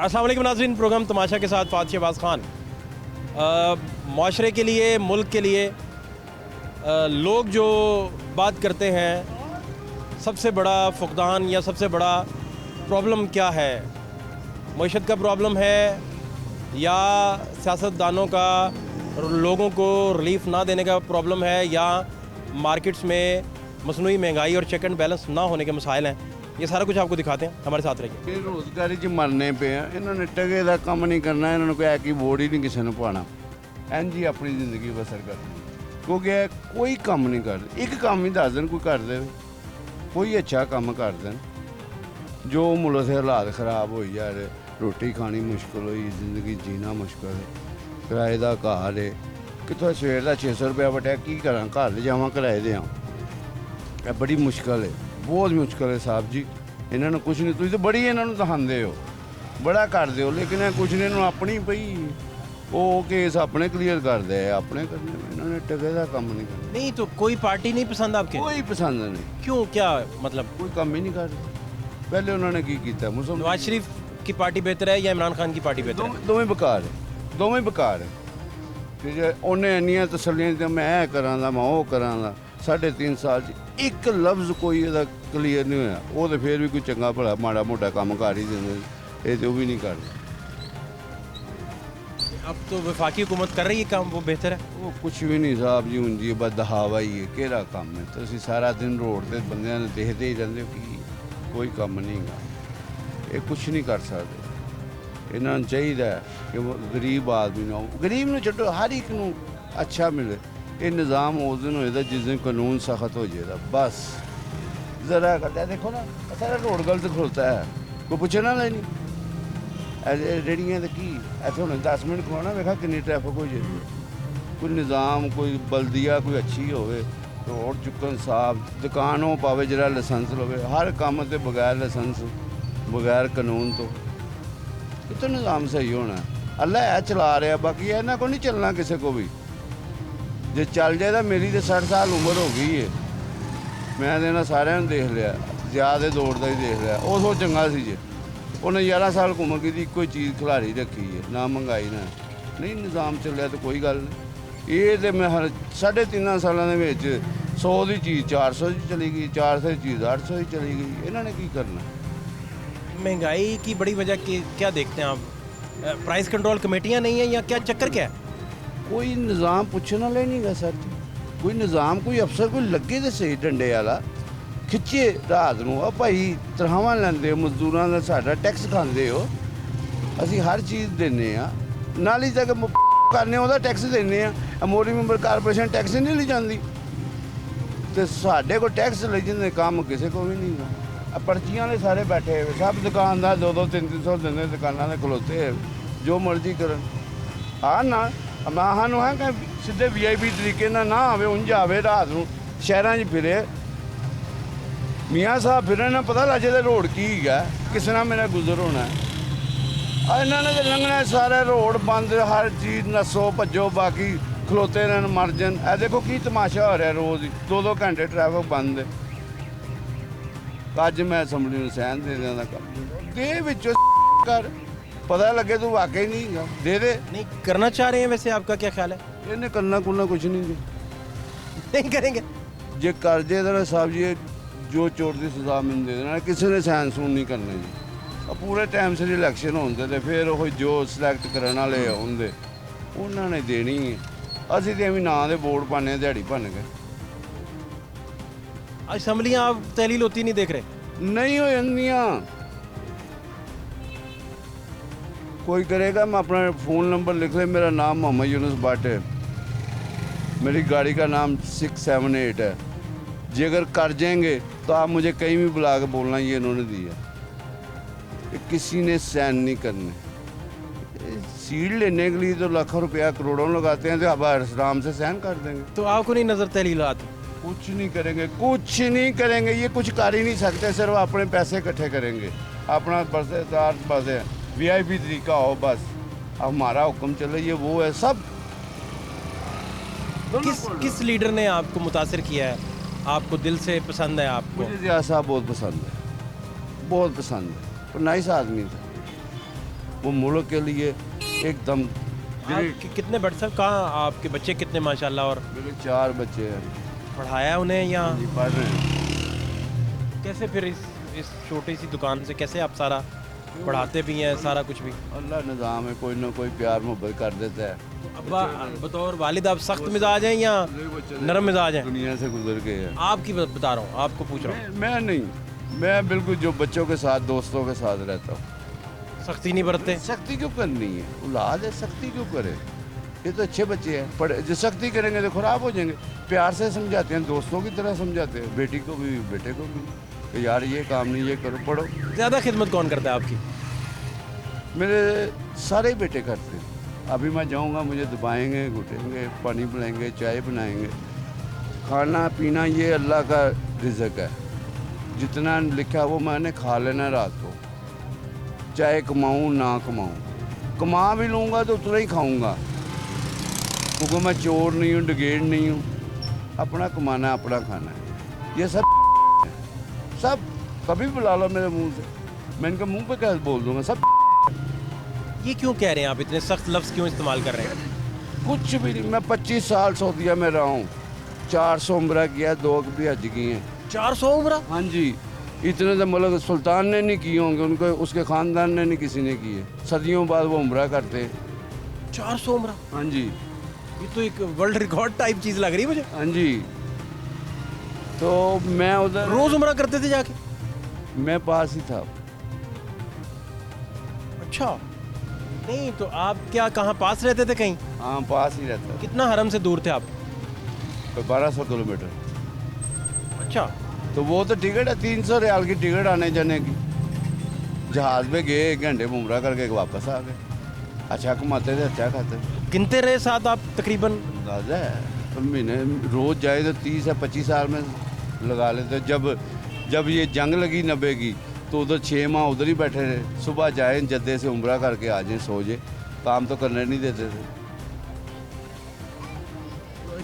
अस्सलाम वालेकुम नाज़रीन, प्रोग्राम तमाशा के साथ फ़ात शहबाज ख़ान। माशरे के लिए, मुल्क के लिए लोग जो बात करते हैं सबसे बड़ा फ़ुक़दान या सबसे बड़ा प्रॉब्लम क्या है, मईशत का प्रॉब्लम है या सियासतदानों का लोगों को रिलीफ ना देने का प्रॉब्लम है या मार्केट्स में मसनूई महंगाई और चेक एंड बैलेंस ना होने के मसाइल हैं। ये सारा कुछ आपको दिखाते हैं, हमारे साथ रहिए। बेरोਜ਼ਗਾਰੀ 'ਚ ਮਰਨੇ ਪਏ ਆ, ਇਹਨਾਂ ਨੇ ਟਕੇ ਦਾ ਕੰਮ ਨਹੀਂ ਕਰਨਾ, ਇਹਨਾਂ ਨੂੰ ਕੋਈ ਐ ਕੀ ਵੋਟ ਹੀ ਨਹੀਂ ਕਿਸੇ ਨੂੰ ਪਾਉਣਾ, ਇੰਝ ਹੀ ਆਪਣੀ ਜ਼ਿੰਦਗੀ ਬਸਰ ਕਰਨੀ। ਕਿਉਂਕਿ ਇਹ ਕੋਈ ਕੰਮ ਨਹੀਂ ਕਰਦੇ, ਇੱਕ ਕੰਮ ਹੀ ਦੱਸ ਦੇਣ ਕੋਈ ਕਰ ਦੇਵੇ, ਕੋਈ ਅੱਛਾ ਕੰਮ ਕਰ ਦੇਣ। ਜੋ ਮੁਲਕ ਦੇ ਹਾਲਾਤ ਖਰਾਬ ਹੋਈ ਜਾ ਰਹੇ, ਰੋਟੀ ਖਾਣੀ ਮੁਸ਼ਕਲ ਹੋਈ, ਜ਼ਿੰਦਗੀ ਜੀਣਾ ਮੁਸ਼ਕਲ ਹੈ, ਕਿਰਾਏ ਦਾ ਘਰ ਹੈ, ਕਿੱਥੋਂ ਸਵੇਰ ਦਾ 600 ਰੁਪਇਆ ਵਟਿਆ, ਕੀ ਕਰਾਂ, ਘਰ ਲਿਜਾਵਾਂ ਕਿਰਾਏ ਦੇ ਆ, ਇਹ ਬੜੀ ਮੁਸ਼ਕਲ ਹੈ, ਬਹੁਤ ਮੁਸ਼ਕਲ ਹੈ ਸਾਹਿਬ ਜੀ। ਇਹਨਾਂ ਨੂੰ ਕੁਛ ਨਹੀਂ, ਤੁਸੀਂ ਤਾਂ ਬੜੀ ਇਹਨਾਂ ਨੂੰ ਦਿਖਾਉਂਦੇ ਹੋ, ਬੜਾ ਕਰਦੇ ਹੋ, ਲੇਕਿਨ ਇਹ ਕੁਛ ਨਹੀਂ, ਇਹਨੂੰ ਆਪਣੀ ਪਈ ਉਹ ਕੇਸ ਆਪਣੇ ਕਲੀਅਰ ਕਰਦੇ ਆ, ਆਪਣੇ ਕਰਨੇ, ਇਹਨਾਂ ਨੇ ਟਕੇ ਦਾ ਕੰਮ ਨਹੀਂ ਕਰਨਾ। नहीं तो कोई पार्टी नहीं पसंद आपके? ਕੋਈ ਪਸੰਦ ਨਹੀਂ, क्यों, क्या मतलब? ਕੋਈ ਕੰਮ ਹੀ ਨਹੀਂ ਕਰਦੇ। ਪਹਿਲੇ ਉਹਨਾਂ ਨੇ ਕੀ ਕੀਤਾ, ਮੁਸਲਮਾਨ नवाज शरीफ की पार्टी बेहतर है या इमरान खान की पार्टी बेहतर है? ਦੋਵੇਂ ਬੇਕਾਰ ਹੈ, ਦੋਵੇਂ ਬੇਕਾਰ ਹੈ। ਤੇ ਜੇ ਉਹਨੇ ਇੰਨੀਆਂ ਤਸੱਲੀਆਂ ਦਿੱਤੀਆਂ, ਮੈਂ ਇਹ ਕਰਾਂਗਾ, ਮੈਂ ਉਹ ਕਰਾਂਗਾ, 3.5 ਸਾਲ 'ਚ ਇੱਕ ਲਫ਼ਜ਼ ਕੋਈ ਇਹਦਾ ਕਲੀਅਰ ਨਹੀਂ ਹੋਇਆ। ਉਹ ਤਾਂ ਫਿਰ ਵੀ ਕੋਈ ਚੰਗਾ ਭਲਾ ਮਾੜਾ ਮੋਟਾ ਕੰਮ ਕਰ ਹੀ ਦਿੰਦੇ, ਇਹ ਤਾਂ ਉਹ ਵੀ ਨਹੀਂ ਕਰਦੇ। अब तो वफाकी हुकूमत कर रही है काम, वो बेहतर है। ਉਹ ਕੁਛ ਵੀ ਨਹੀਂ ਸਾਹਿਬ ਜੀ, ਹੁਣ ਜੀ ਬਸ ਦਿਖਾਵਾ ਹੀ ਹੈ। ਕਿਹੜਾ ਕੰਮ ਹੈ? ਤੁਸੀਂ ਸਾਰਾ ਦਿਨ ਰੋਡ ਤੇ ਬੰਦਿਆਂ ਨੂੰ ਦੇਖਦੇ ਹੀ ਰਹਿੰਦੇ ਹੋ, ਕਿ ਕੋਈ ਕੰਮ ਨਹੀਂ ਗਾ, ਇਹ ਕੁਛ ਨਹੀਂ ਕਰ ਸਕਦੇ। ਇਹਨਾਂ ਨੂੰ ਚਾਹੀਦਾ ਹੈ ਕਿ ਉਹ ਗਰੀਬ ਆਦਮੀ ਨੂੰ, ਗਰੀਬ ਨੂੰ ਛੱਡੋ, ਹਰ ਇੱਕ ਨੂੰ ਅੱਛਾ ਮਿਲੇ। ਇਹ ਨਿਜ਼ਾਮ ਉਸ ਦਿਨ ਹੋਏਗਾ ਜਿਸ ਦਿਨ ਕਾਨੂੰਨ ਸਖਤ ਹੋ ਜਾਏਗਾ। ਬਸ ਜ਼ਰਾ ਕਰਦਾ ਦੇਖੋ ਨਾ, ਸਾਰਾ ਰੋਡ ਗਲਤ ਖਲੋਤਾ ਹੈ, ਕੋਈ ਪੁੱਛਣਾ ਨਹੀਂ। ਰੇੜੀਆਂ ਤੇ ਕੀ ਇੱਥੇ ਹੁਣ 10 ਮਿੰਟ ਖਲੋਣਾ, ਵੇਖਾ ਕਿੰਨੀ ਟ੍ਰੈਫਿਕ ਹੋ ਜਾਂਦੀ ਹੈ। ਕੋਈ ਨਿਜ਼ਾਮ, ਕੋਈ ਬਲਦੀਆ ਕੋਈ ਅੱਛੀ ਹੋਵੇ, ਰੋਡ ਚੁੱਕਣ ਸਾਫ, ਦੁਕਾਨ ਉਹ ਪਾਵੇ ਜਿਹੜਾ ਲਾਇਸੈਂਸ ਲਵੇ। ਹਰ ਕੰਮ ਤੇ ਬਗੈਰ ਲਾਇਸੈਂਸ, ਬਗੈਰ ਕਾਨੂੰਨ ਤੋਂ ਕਿਤੋਂ ਨਿਜ਼ਾਮ ਸਹੀ ਹੋਣਾ? ਅੱਲਾ ਹੈ ਚਲਾ ਰਿਹਾ, ਬਾਕੀ ਇਹਨਾਂ ਕੋਲ ਨਹੀਂ ਚੱਲਣਾ ਕਿਸੇ ਕੋ ਵੀ। ਜੇ ਚੱਲ ਜਾਏ ਤਾਂ ਮੇਰੀ ਤਾਂ 60 ਸਾਲ ਉਮਰ ਹੋ ਗਈ ਹੈ, ਮੈਂ ਤਾਂ ਇਹਨਾਂ ਸਾਰਿਆਂ ਨੂੰ ਦੇਖ ਲਿਆ, ਜ਼ਿਆਦਾ ਦੌੜ ਦਾ ਹੀ ਦੇਖ ਲਿਆ। ਉਹ ਸੋ ਚੰਗਾ ਸੀ ਜੇ ਉਹਨੇ 11 ਸਾਲ ਘੁੰਮ ਕੇ ਦੀ ਇੱਕੋ ਹੀ ਚੀਜ਼ ਖਿਲਾਰੀ ਰੱਖੀ ਹੈ, ਨਾ ਮਹਿੰਗਾਈ ਨਾ ਨਹੀਂ ਨਿਜ਼ਾਮ ਚੱਲਿਆ ਤਾਂ ਕੋਈ ਗੱਲ ਨਹੀਂ। ਇਹ ਤਾਂ ਮੈਂ 3.5 ਸਾਲਾਂ ਦੇ ਵਿੱਚ 100 ਦੀ ਚੀਜ਼ 400 ਦੀ ਚਲੀ ਗਈ, 400 ਦੀ ਚੀਜ਼ 800 ਦੀ ਚਲੀ ਗਈ। ਇਹਨਾਂ ਨੇ ਕੀ ਕਰਨਾ? महंगाई की बड़ी वजह की क्या देखते हैं आप? प्राइस कंट्रोल कमेटियाँ नहीं है या क्या चक्कर क्या है? ਕੋਈ ਨਿਜ਼ਾਮ ਪੁੱਛਣ ਵਾਲਾ ਹੀ ਨਹੀਂ ਗਾ ਸਰ ਜੀ। ਕੋਈ ਨਿਜ਼ਾਮ, ਕੋਈ ਅਫਸਰ ਕੋਈ ਲੱਗੇ ਤੇ ਸਹੀ ਡੰਡੇ ਵਾਲਾ, ਖਿੱਚੇ ਰਾਤ ਨੂੰ। ਆ ਭਾਈ ਤਨਖਾਹਾਂ ਲੈਂਦੇ ਹੋ, ਮਜ਼ਦੂਰਾਂ ਦਾ ਸਾਡਾ ਟੈਕਸ ਖਾਂਦੇ ਹੋ, ਅਸੀਂ ਹਰ ਚੀਜ਼ ਦਿੰਦੇ ਆ, ਨਾਲ ਹੀ ਤੱਕ ਕਰਨੇ ਉਹਦਾ ਟੈਕਸ ਦਿੰਦੇ ਆ। ਮੋਰੀ ਮੈਂਬਰ ਕਾਰਪੋਰੇਸ਼ਨ ਟੈਕਸ ਨਹੀਂ ਲਈ ਜਾਂਦੀ, ਤੇ ਸਾਡੇ ਕੋਲ ਟੈਕਸ ਲਈ ਜਾਂਦੇ, ਕੰਮ ਕਿਸੇ ਕੋਲ ਵੀ ਨਹੀਂ ਗਾ। ਆ ਪਰਚੀਆਂ ਵਾਲੇ ਸਾਰੇ ਬੈਠੇ ਹੋਏ, ਸਭ ਦੁਕਾਨਦਾਰ 200 300 ਦਿੰਦੇ, ਦੁਕਾਨਾਂ ਦੇ ਖਲੋਤੇ ਜੋ ਮਰਜ਼ੀ ਕਰਨ। ਆ ਨਾ ਮਾਹਾਂ ਨੂੰ ਹੈ ਕਿ ਸਿੱਧੇ VIP ਤਰੀਕੇ ਨਾਲ ਨਾ ਆਵੇ, ਉਂਝ ਆਵੇ ਰਾਤ ਨੂੰ ਸ਼ਹਿਰਾਂ 'ਚ ਫਿਰੇ। ਮੀਆਂ ਸਾਹਿਬ ਫਿਰਨ ਨਾ ਪਤਾ ਲੱਗ ਜਾਂਦਾ ਰੋਡ ਕੀ ਹੈਗਾ, ਕਿਸ ਨਾਲ ਮੇਰਾ ਗੁਜ਼ਰ ਹੋਣਾ। ਆ ਇਹਨਾਂ ਨੇ ਤਾਂ ਲੰਘਣਾ, ਸਾਰਾ ਰੋਡ ਬੰਦ, ਹਰ ਚੀਜ਼ ਨੱਸੋ ਭੱਜੋ, ਬਾਕੀ ਖਲੋਤੇ ਰਹਿਣ ਮਰ ਜਾਣ। ਇਹ ਦੇਖੋ ਕੀ ਤਮਾਸ਼ਾ ਹੋ ਰਿਹਾ, ਰੋਜ਼ ਹੀ 2-2 ਘੰਟੇ ਟ੍ਰੈਫਿਕ ਬੰਦ ਹੈ। ਅੱਜ ਮੈਂ ਅਸੈਂਬਲੀ ਨੂੰ ਸਹਿਣ ਦੇ ਦਿਆਂ ਦਾ ਕੰਮ ਦੇ ਵਿੱਚੋਂ ਕਰ, ਪਤਾ ਲੱਗੇ ਤੂੰ ਵਾਕਈ ਨਹੀਂ ਹੈਗਾ, ਦੇ ਦੇ। नहीं करना चाह रहे हैं वैसे, आपका क्या ख्याल है? ਇਹਨੇ ਕਰਨਾ ਕੁਰਨਾ ਕੁਛ ਨਹੀਂ ਜੀ। नहीं करेंगे? ਜੇ ਕਰ ਜੇ ਤਾਂ ਸਾਹਿਬ ਜੀ ਜੋ ਚੋਰ ਦੀ ਸਜ਼ਾ ਮੈਨੂੰ ਦੇ ਦੇਣਾ, ਕਿਸੇ ਨੇ ਸਹਿਣ ਸੂਣ ਨਹੀਂ ਕਰਨਾ ਜੀ। ਪੂਰੇ ਟਾਈਮ ਸਿਰ ਇਲੈਕਸ਼ਨ ਹੁੰਦੇ ਤੇ ਫਿਰ ਉਹ ਜੋ ਸਿਲੈਕਟ ਕਰਨ ਵਾਲੇ ਹੁੰਦੇ ਉਹਨਾਂ ਨੇ ਦੇਣੀ ਹੈ। ਅਸੀਂ ਤੇ ਐਵੇਂ ਨਾਂ ਦੇ ਵੋਟ ਪਾਉਂਦੇ ਹਾਂ ਦਿਹਾੜੀ ਭੰਨ ਕੇ। असम्बलियाँ आप तहलील होती नहीं देख रहे? नहीं हो ਜਾਂਦੀਆਂ। कोई करेगा, मैं अपना फ़ोन नंबर लिख ले, मेरा नाम मोहम्मद यूनुस भट्ट है, मेरी गाड़ी का नाम 678 है। जी अगर कर जाएंगे तो आप मुझे कहीं भी बुला के बोलना ये इन्होंने दिया, कि किसी ने सहन नहीं करने। सीट लेने के लिए तो लाखों रुपया करोड़ों लगाते हैं, तो अब आराम से सहन कर देंगे। तो आपको नहीं नज़र तहलीलात? कुछ नहीं करेंगे, कुछ नहीं करेंगे, ये कुछ कर ही नहीं सकते, सिर्फ अपने पैसे इकट्ठे करेंगे, अपना बसेदार बस है, VIP तरीका हो, बस अब हमारा हुक्म चले, ये वो है सब। किस लीडर ने आपको मुतासिर किया है, आपको दिल से पसंद है? आपको? मुझे रियाज साहब बहुत पसंद है, बहुत पसंद है, और नाइस आदमी था। वो मुल्क के लिए एकदम कितने बड़े साहब, कहाँ आपके बच्चे कितने माशाल्लाह, और मेरे 4 बच्चे हैं पढ़ाया उन्हें यहाँ? जी, पढ़ रहे हैं। कैसे फिर इस छोटी सी दुकान से कैसे आप सारा पढ़ाते भी हैं, सारा कुछ भी? अल्लाह निज़ाम है, कोई ना कोई प्यार मोहब्बत कर देता है। अब्बा बतौर वालिद आप सख्त मिजाज हैं या नरम मिजाज हैं? दुनिया से गुजर गए हैं। आपकी बता रहा हूँ, आपको पूछ रहा हूँ। मैं नहीं, मैं बिल्कुल जो बच्चों के साथ दोस्तों के साथ रहता हूँ। सख्ती नहीं बरतते? सख्ती क्यों करनी है? औलाद है, सख्ती क्यों करे? ये तो अच्छे बच्चे हैं, पढ़े जो सख्ती करेंगे तो खराब हो जाएंगे। प्यार से समझाते हैं, दोस्तों की तरह समझाते हैं, बेटी को भी बेटे को भी कि यार ये काम नहीं, ये करो, पढ़ो। ज़्यादा खिदमत कौन करता है आपकी? मेरे सारे बेटे करते हैं। अभी मैं जाऊंगा, मुझे दबाएंगे, घुटेंगे, पानी पिलाएंगे, चाय बनाएंगे। खाना पीना ये अल्लाह का रिज़्क है, जितना लिखा वो मैंने खा लेना रात को, चाहे कमाऊं ना कमाऊं। कमा भी लूँगा तो उतना ही खाऊंगा, क्योंकि मैं चोर नहीं हूँ, डगेड़ नहीं हूँ। अपना कमाना है, अपना खाना है। ये सब कभी बुला लो मेरे मुंह से, मैं इनके मुंह पे क्या बोल दूंगा? सब ये क्यों कह रहे हैं आप, इतने सख्त लफ्ज़ क्यों इस्तेमाल कर रहे हैं? कुछ भी नहीं। मैं 25 साल सऊदीया में रहा हूँ, 400 उम्रा किया, 2 भी हज की हैं। 400 उम्र? हाँ जी, इतने तो मतलब सुल्तान ने नहीं किए होंगे, उनको उसके ख़ानदान ने नहीं किसी ने किए। सदियों बाद वो उम्रा करते हैं। 400 उम्र? हाँ जी, ये तो एक वर्ल्ड रिकॉर्ड टाइप चीज़ लग रही है मुझे। हाँ जी। तो मैं उधर रोज़ उम्रा करते थे जाके? मैं पास ही था। अच्छा, नहीं तो आप क्या कहाँ पास रहते थे कहीं? हाँ, पास ही रहता था। कितना हरम से दूर थे आप? 1200 किलोमीटर। अच्छा, तो वो तो टिकट है, 300 रियाल की टिकट आने जाने की। जहाज़ में गए, 1 घंटे में उम्रा करके वापस आ गए। अच्छा कमाते थे, अच्छा खाते थे। गिनते रहे साथ आप तकरीबन? अंदाजा है, तो महीने रोज़ जाए तो 30 या 25 साल में लगा लेते। जब ये जंग लगी 90 की, तो उधर 6 माह उधर ही बैठे रहे। सुबह जाए जद्दे से उम्रा करके आ जाए, सो जाए, काम तो करने नहीं देते थे।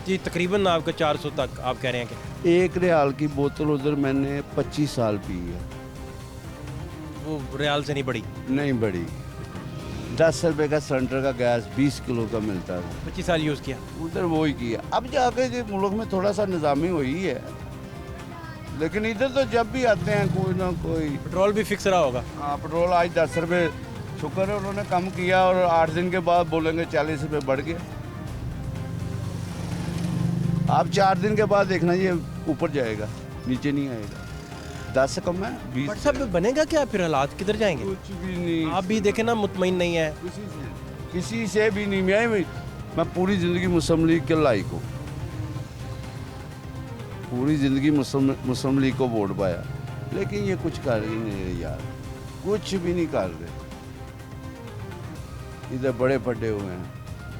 जी, तकरीबन आपका 400 तक आप कह रहे हैं कि 1 रियाल की बोतल उधर मैंने 25 साल पी है। वो रियाल से नहीं बढ़ी? नहीं बड़ी। 10 रुपये का सिलेंडर का गैस 20 किलो का मिलता था। 25 साल यूज़ किया? उधर वो ही किया। अब जाके ये मुल्क में थोड़ा सा निज़ामी हुई है, लेकिन इधर तो जब भी आते हैं कोई ना कोई। पेट्रोल भी फिक्स रहा होगा? हाँ, पेट्रोल आज 10 रुपये, शुक्र है उन्होंने कम किया, और 8 दिन के बाद बोलेंगे 40 रुपये बढ़ गया। आप 4 दिन के बाद देखना ये ऊपर जाएगा, नीचे नहीं आएगा। 10 से कम है, 20। बट सब बनेगा क्या फिर? हालात किधर जाएंगे? कुछ भी नहीं। आप भी देखें ना, मुतमईन नहीं है। किसी से भी नहीं। मैं पूरी ज़िंदगी मुस्लिम लीग के लायक हूँ, पूरी ज़िंदगी मुस्लिम लीग को वोट पाया, लेकिन ये कुछ कर ही नहीं रहे यार, कुछ भी नहीं कर रहे। इधर बड़े फटे हुए हैं,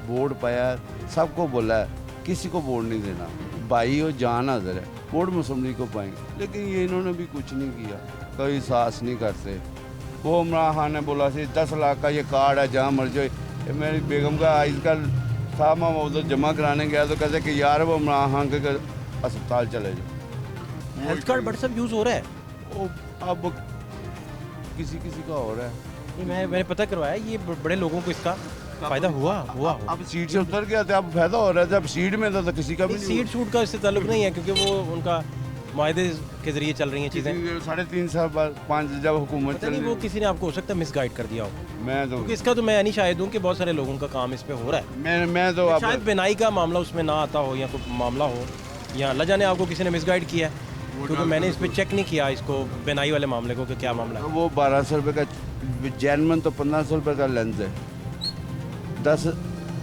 वोट पाया, सबको बोला है, किसी को वोट नहीं देना, भाई हो जान हाजिर है, वोट मुस्लिम लीग को पाएंगे, लेकिन ये इन्होंने भी कुछ नहीं किया, कोई साहस नहीं करते। वो इमरान खान ने बोला सी 10 लाख का ये कार्ड है, जहाँ मर जाए। मेरी बेगम का आजकल था, मैं उधर जमा कराने गया तो कहते कि यार वो इमरान खान के अस्पताल चले जाओ। हेल्थ कार्ड बट सब यूज़ हो रहा है? वो अब किसी का हो रहा है। ये मैंने पता करवाया, ये बड़े लोगों को इसका फ़ायदा हुआ। अब सीट से उतर गया था, अब फायदा हो रहा था। अब सीट में था तो किसी का भी नहीं सीट सूट का इससे ताल्लुक नहीं है, क्योंकि वो उनका मायदे के जरिए चल रही हैं चीज़ें। 3.5 साल बाद 5 जब हुकूमत पता नहीं वो किसी ने आपको हो सकता है मिसगाइड कर दिया हो। मैं तो क्योंकि इसका तो मैं नहीं शायद हूँ कि बहुत सारे लोगों का काम इस पे हो रहा है। मैं तो शायद बिनाई का मामला उसमें ना आता हो, या कोई मामला हो, या अल्लाह जाने आपको किसी ने मिसगाइड किया है, क्योंकि मैंने इस पर चेक नहीं किया इसको, बिनाई वाले मामले को, कि क्या मामला है। वो 1200 रुपये का जैनमन, तो 1500 रुपये का लेंस है। 10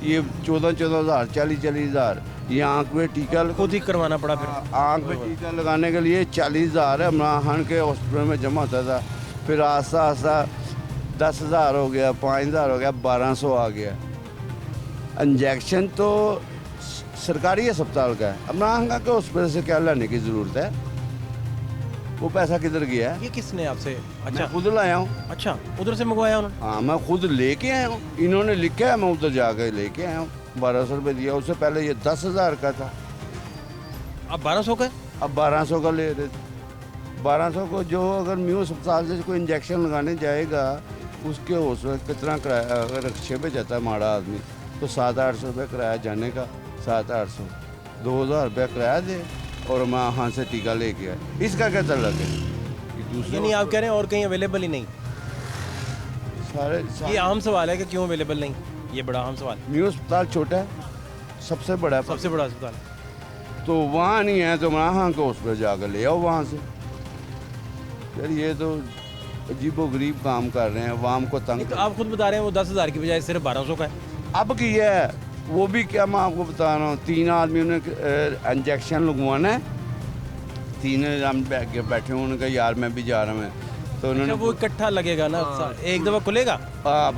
ये 14,000 40,000 ये आँख में टीका खुद ही करवाना पड़ा फिर? आँख में टीका लगाने के लिए 40,000 है, इमरान खान के हॉस्पिटल में जमा होता था। फिर आस्ता आस्ता 10,000 हो गया, 5,000 हो गया, 1200 आ गया। इंजेक्शन तो सरकारी अस्पताल का है, इमरान खान के हॉस्पिटल से क्या लाने की ज़रूरत है? वो पैसा किधर गया है? ये किसने आपसे? अच्छा, मैं खुद लाया हूँ। अच्छा, उधर से मंगवाया उन्होंने? हाँ, मैं खुद लेके आया हूँ, इन्होंने लिखा है, मैं उधर जाके लेके आया हूँ। 1200 रुपये दिया, उससे पहले ये 10,000 का था। अब 1200 का? अब 1200 का ले रहे थे। 1200 को जो अगर म्यू अस्पताल से कोई इंजेक्शन लगाने जाएगा उसके उस वक्त कितना किराया, अगर रिक्शे पे जाता है माड़ा आदमी तो 700-800 रुपये किराया जाने का, 700-800, 2000 रुपया किराया दे और मैं वहाँ से टीका लेके आया। इसका क्या तल्लक है कि दूसरे यानी आप कह रहे हैं और कहीं अवेलेबल ही नहीं? सारे ये आम सवाल है कि क्यों अवेलेबल नहीं, ये बड़ा आम सवाल है। न्यू अस्पताल छोटा है, सबसे बड़ा है, सबसे बड़ा अस्पताल है। तो वहाँ नहीं है तो वहाँ को उस पर जाकर ले आओ वहाँ से। यार ये तो अजीबो गरीब काम कर रहे हैं, वाम को तंग तो आप खुद बता रहे हैं वो 10,000 की बजाय सिर्फ 1200 का है। अब की है वो भी, क्या मैं आपको बता रहा हूँ, 3 आदमी ने इंजेक्शन लगवाना है, 3 हम बैठे हैं, उन्होंने कहा यार मैं भी जा रहा हूँ, तो उन्होंने वो इकट्ठा लगेगा ना, एक दफा खुलेगा,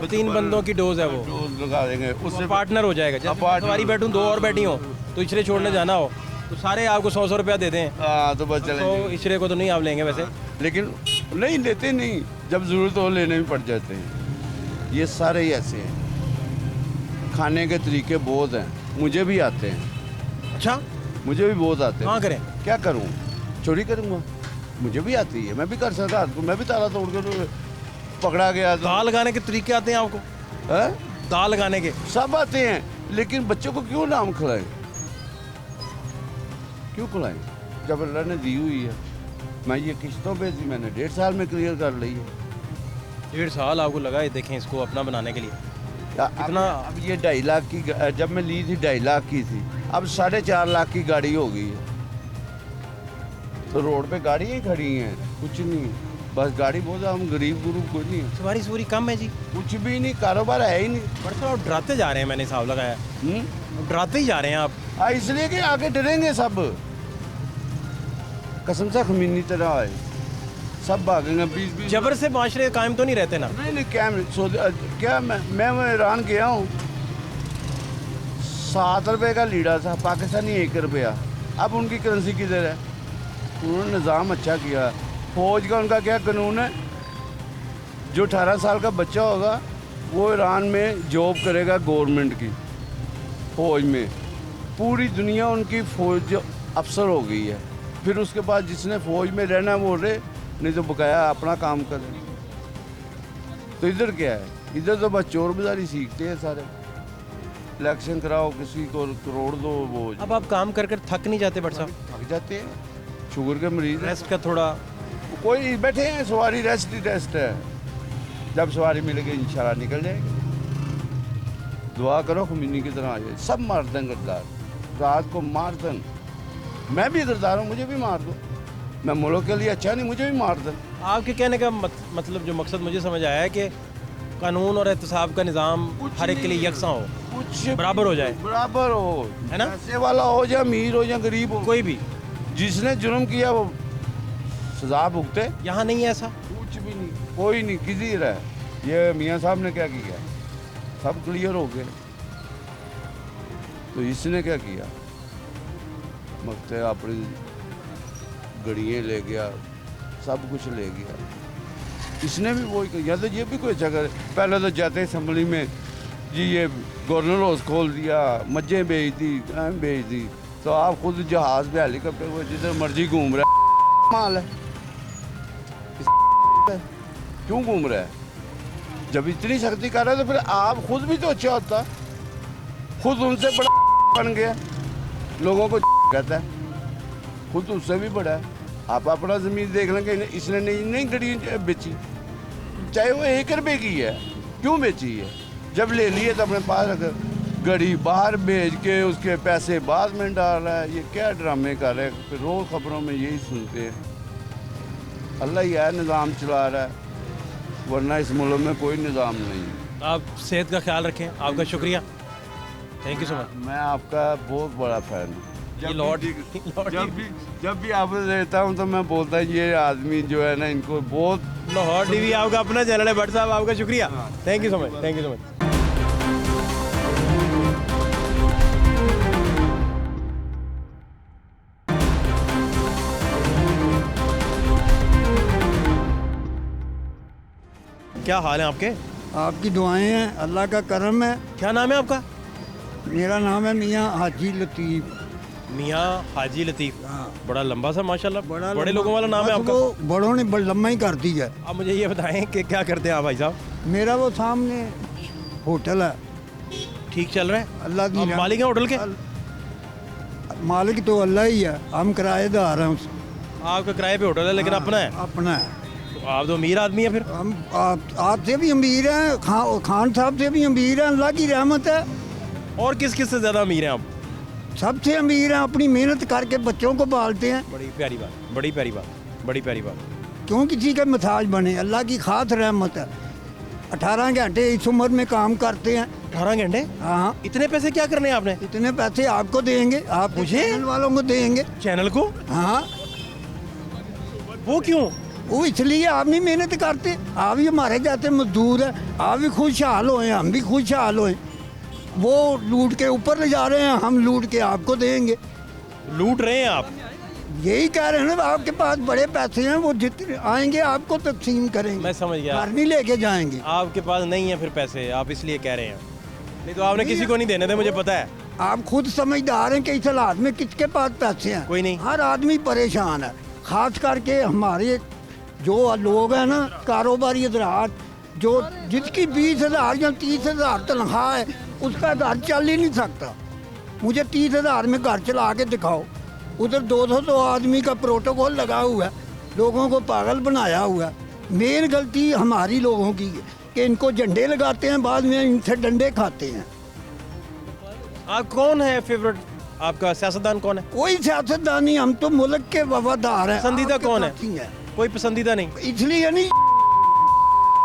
3 बंदों की डोज है वो, डोज लगा देंगे उससे पार्टनर हो जाएगा। जैसे पार्टनर। सवारी बैठूं 2 और बैठी हो तो इचरे छोड़ने जाना हो तो सारे आपको 100 रुपया दे दें, हाँ तो बस चले तो इचरे को तो नहीं आप लेंगे वैसे। लेकिन नहीं लेते, नहीं, जब ज़रूरत हो लेने भी पड़ जाते हैं। ये सारे ही ऐसे हैं, खाने के तरीके बहुत हैं, मुझे भी आते हैं, अच्छा, मुझे भी बहुत आते कहाँ हैं। करें? क्या करूँ, चोरी करूँगा, मुझे भी आती है, मैं भी कर सकता हूँ, मैं भी ताला तोड़ कर पकड़ा गया तो दाल लगाने के तरीके आते हैं आपको? है? दाल लगाने के सब आते हैं, लेकिन बच्चों को क्यों नाम खिलाएं, क्यों खिलाएं जब अल्लाह ने दी हुई है। मैं ये किस्तों पे थी, मैंने 1.5 साल में क्लियर कर ली है। 1.5 साल आपको लगा है, देखें इसको अपना बनाने के लिए। कितना अब ये 2.5 लाख की जब मैं ली थी 2.5 लाख की थी, अब 4.5 लाख की गाड़ी हो गई है। तो रोड पे गाड़ियाँ ही खड़ी हैं, कुछ नहीं, बस गाड़ी बहुत, हम गरीब गुरूब कोई नहीं है, सवारी सूरी कम है जी, कुछ भी नहीं, कारोबार है ही नहीं। बट साहब आप डराते जा रहे हैं, मैंने हिसाब लगाया, डराते ही जा रहे हैं आप। इसलिए कि आगे डरेंगे सब, कसम से खमीनी तरह आए, सब भागेंगे 20-20। जबर से माशरे कायम तो नहीं रहते ना? नहीं क्या मैं हैरान गया हूँ, 7 रुपए का लीड़ा था पाकिस्तानी, 1 रुपया, अब उनकी करेंसी किधर है? उन्होंने निज़ाम अच्छा किया। फौज का उनका क्या कानून है, जो 18 साल का बच्चा होगा वो ईरान में जॉब करेगा गवर्नमेंट की फौज में, पूरी दुनिया उनकी फौज अफसर हो गई है। फिर उसके बाद जिसने फौज में रहना वो रहे, नहीं तो बकाया अपना काम करे। तो इधर क्या है, इधर तो बस चोर बाजारी सीखते हैं सारे, इलेक्शन कराओ, किसी को करोड़ दो, वो अब आप काम कर कर थक नहीं जाते बट साहब? थक जाते हैं, शुगर के मरीज हैं। रेस्ट का थोड़ा कोई बैठे हैं, सवारी रेस्ट ही रेस्ट है, जब सवारी मिलेगी इंशाल्लाह निकल जाएगी। दुआ करो खमीनी की तरह आ जाए, सब मार दें गद्दार, रात को मार दें। मैं भी गद्दार हूँ, मुझे भी मार दो, मैं मुल्क के लिए अच्छा नहीं, मुझे भी मार दें। आपके कहने का मतलब जो मकसद मुझे समझ आया है कि कानून और एहतसाब का निज़ाम हर एक के लिए यकसा हो, कुछ बराबर हो जाए, बराबर हो, है ना? पैसे वाला हो या अमीर हो या गरीब हो, कोई भी। जिसने जुर्म किया वो सजा भुगते। यहाँ नहीं है ऐसा? कुछ भी नहीं, कोई नहीं, किसी रहा। ये मियाँ साहब ने क्या किया, सब क्लियर हो गए, तो इसने क्या किया, मकते अपनी गड़ियाँ ले गया, सब कुछ ले गया, इसने भी वही किया। तो ये भी कोई अच्छा करे, पहले तो जाते असम्बली में जी ये गवर्नर हाउस खोल दिया, मज्जें बेच दी, बेच दी, तो आप खुद जहाज़ पे हेलीकॉप्टर वो जिधर मर्जी घूम रहा है, माल है, क्यों घूम रहा है? जब इतनी सख्ती कर रहा है तो फिर आप खुद भी तो अच्छा होता, खुद उनसे बड़ा बन गया, लोगों को कहता है, खुद उससे भी बड़ा है। आप अपना ज़मीन देख लें कि इसने नहीं गड़ी बेची, चाहे वो 1 रुपए की है, क्यों बेची है? जब ले लिए तो अपने पास रख, गड़ी बाहर भेज के उसके पैसे बाद में डाल रहा है। ये क्या ड्रामे कर रहे हैं, रोज़ खबरों में यही सुनते हैं। अल्लाह ही है निज़ाम चला रहा है, वरना इस मुल्क में कोई निज़ाम नहीं है। आप सेहत का ख्याल रखें, आपका शुक्रिया, थैंक यू सो मच। मैं आपका बहुत बड़ा फ़ैन हूँ। जब भी आपसे रहता हूँ तो मैं बोलता हूँ ये आदमी जो है ना, इनको बहुत। लाहौर टीवी आपका अपना चैनल है, भट्ट साहब आपका शुक्रिया, thank you so much, thank you so much. क्या हाल है आपके? आपकी दुआएं हैं, अल्लाह का करम है। क्या नाम है आपका? मेरा नाम है मियाँ हाजी लतीफ़। मियाँ हाजी लतीफ़, हाँ। बड़ा लंबा सा माशाल्लाह, बड़े लंबा- लोगों वाला नाम है बस आपका। वो बड़ों ने लंबा ही कर दी है। आप मुझे ये बताएं कि क्या करते हैं आप भाई साहब? मेरा वो सामने होटल है। ठीक चल रहा है? अल्लाह की आप रहमत- मालिक हैं होटल के? मालिक तो अल्लाह ही है, हम किराएदार हैं उसके। आपका किराए पे होटल है लेकिन अपना है? अपना है। तो आप तो अमीर आदमी है फिर। हम आपसे भी अमीर हैं, खान साहब से भी अमीर हैं, अल्लाह की रहमत है। और किस किस से ज़्यादा अमीर हैं आप? सबसे अमीर हैं, अपनी मेहनत करके बच्चों को पालते हैं। बड़ी प्यारी बात, बड़ी प्यारी बात, बड़ी प्यारी बात। क्यों किसी का मिथाज बने, अल्लाह की खास रहमत है। 18 घंटे इस उम्र में काम करते हैं। 18 घंटे? हाँ, इतने पैसे क्या करने हैं आपने? इतने पैसे आपको देंगे, आप मुझे? चैनल वालों को देंगे। चैनल को? हाँ, वो क्यों? वो इसलिए आप नहीं मेहनत करते, आप भी हमारे जाते मजदूर हैं, आप भी खुशहाल होए, हम भी खुशहाल होए। वो लूट के ऊपर ले जा रहे हैं, हम लूट के आपको देंगे। लूट रहे हैं आप? यही कह रहे हैं ना, आपके पास बड़े पैसे हैं, वो जितने आएंगे आपको तकसीम करेंगे। मैं समझ गया। घर नहीं लेके जाएंगे। आपके पास नहीं है फिर पैसे, आप इसलिए कह रहे हैं। नहीं तो आपने किसी को नहीं देने थे, मुझे पता है। आप खुद समझदार हैं कि इस हालात में किसके पास पैसे हैं। कोई नहीं। हर आदमी परेशान है, खास करके हमारे जो लोग हैं ना, कारोबारी हजरात, जो जिसकी 20,000 या 30,000 तनख्वाह है, उसका घर चल ही नहीं सकता। मुझे 30,000 में घर चला के दिखाओ। उधर 200 आदमी का प्रोटोकॉल लगा हुआ है, लोगों को पागल बनाया हुआ है। मेन गलती हमारी लोगों की है कि इनको झंडे लगाते हैं, बाद में इनसे डंडे खाते हैं। आप कौन है फेवरेट, आपका सियासतदान कौन है? कोई सियासतदान नहीं, हम तो मुल्क के वफादार हैं। पसंदीदा आपके कौन है? साथी हैं। कोई पसंदीदा नहीं? इसलिए नहीं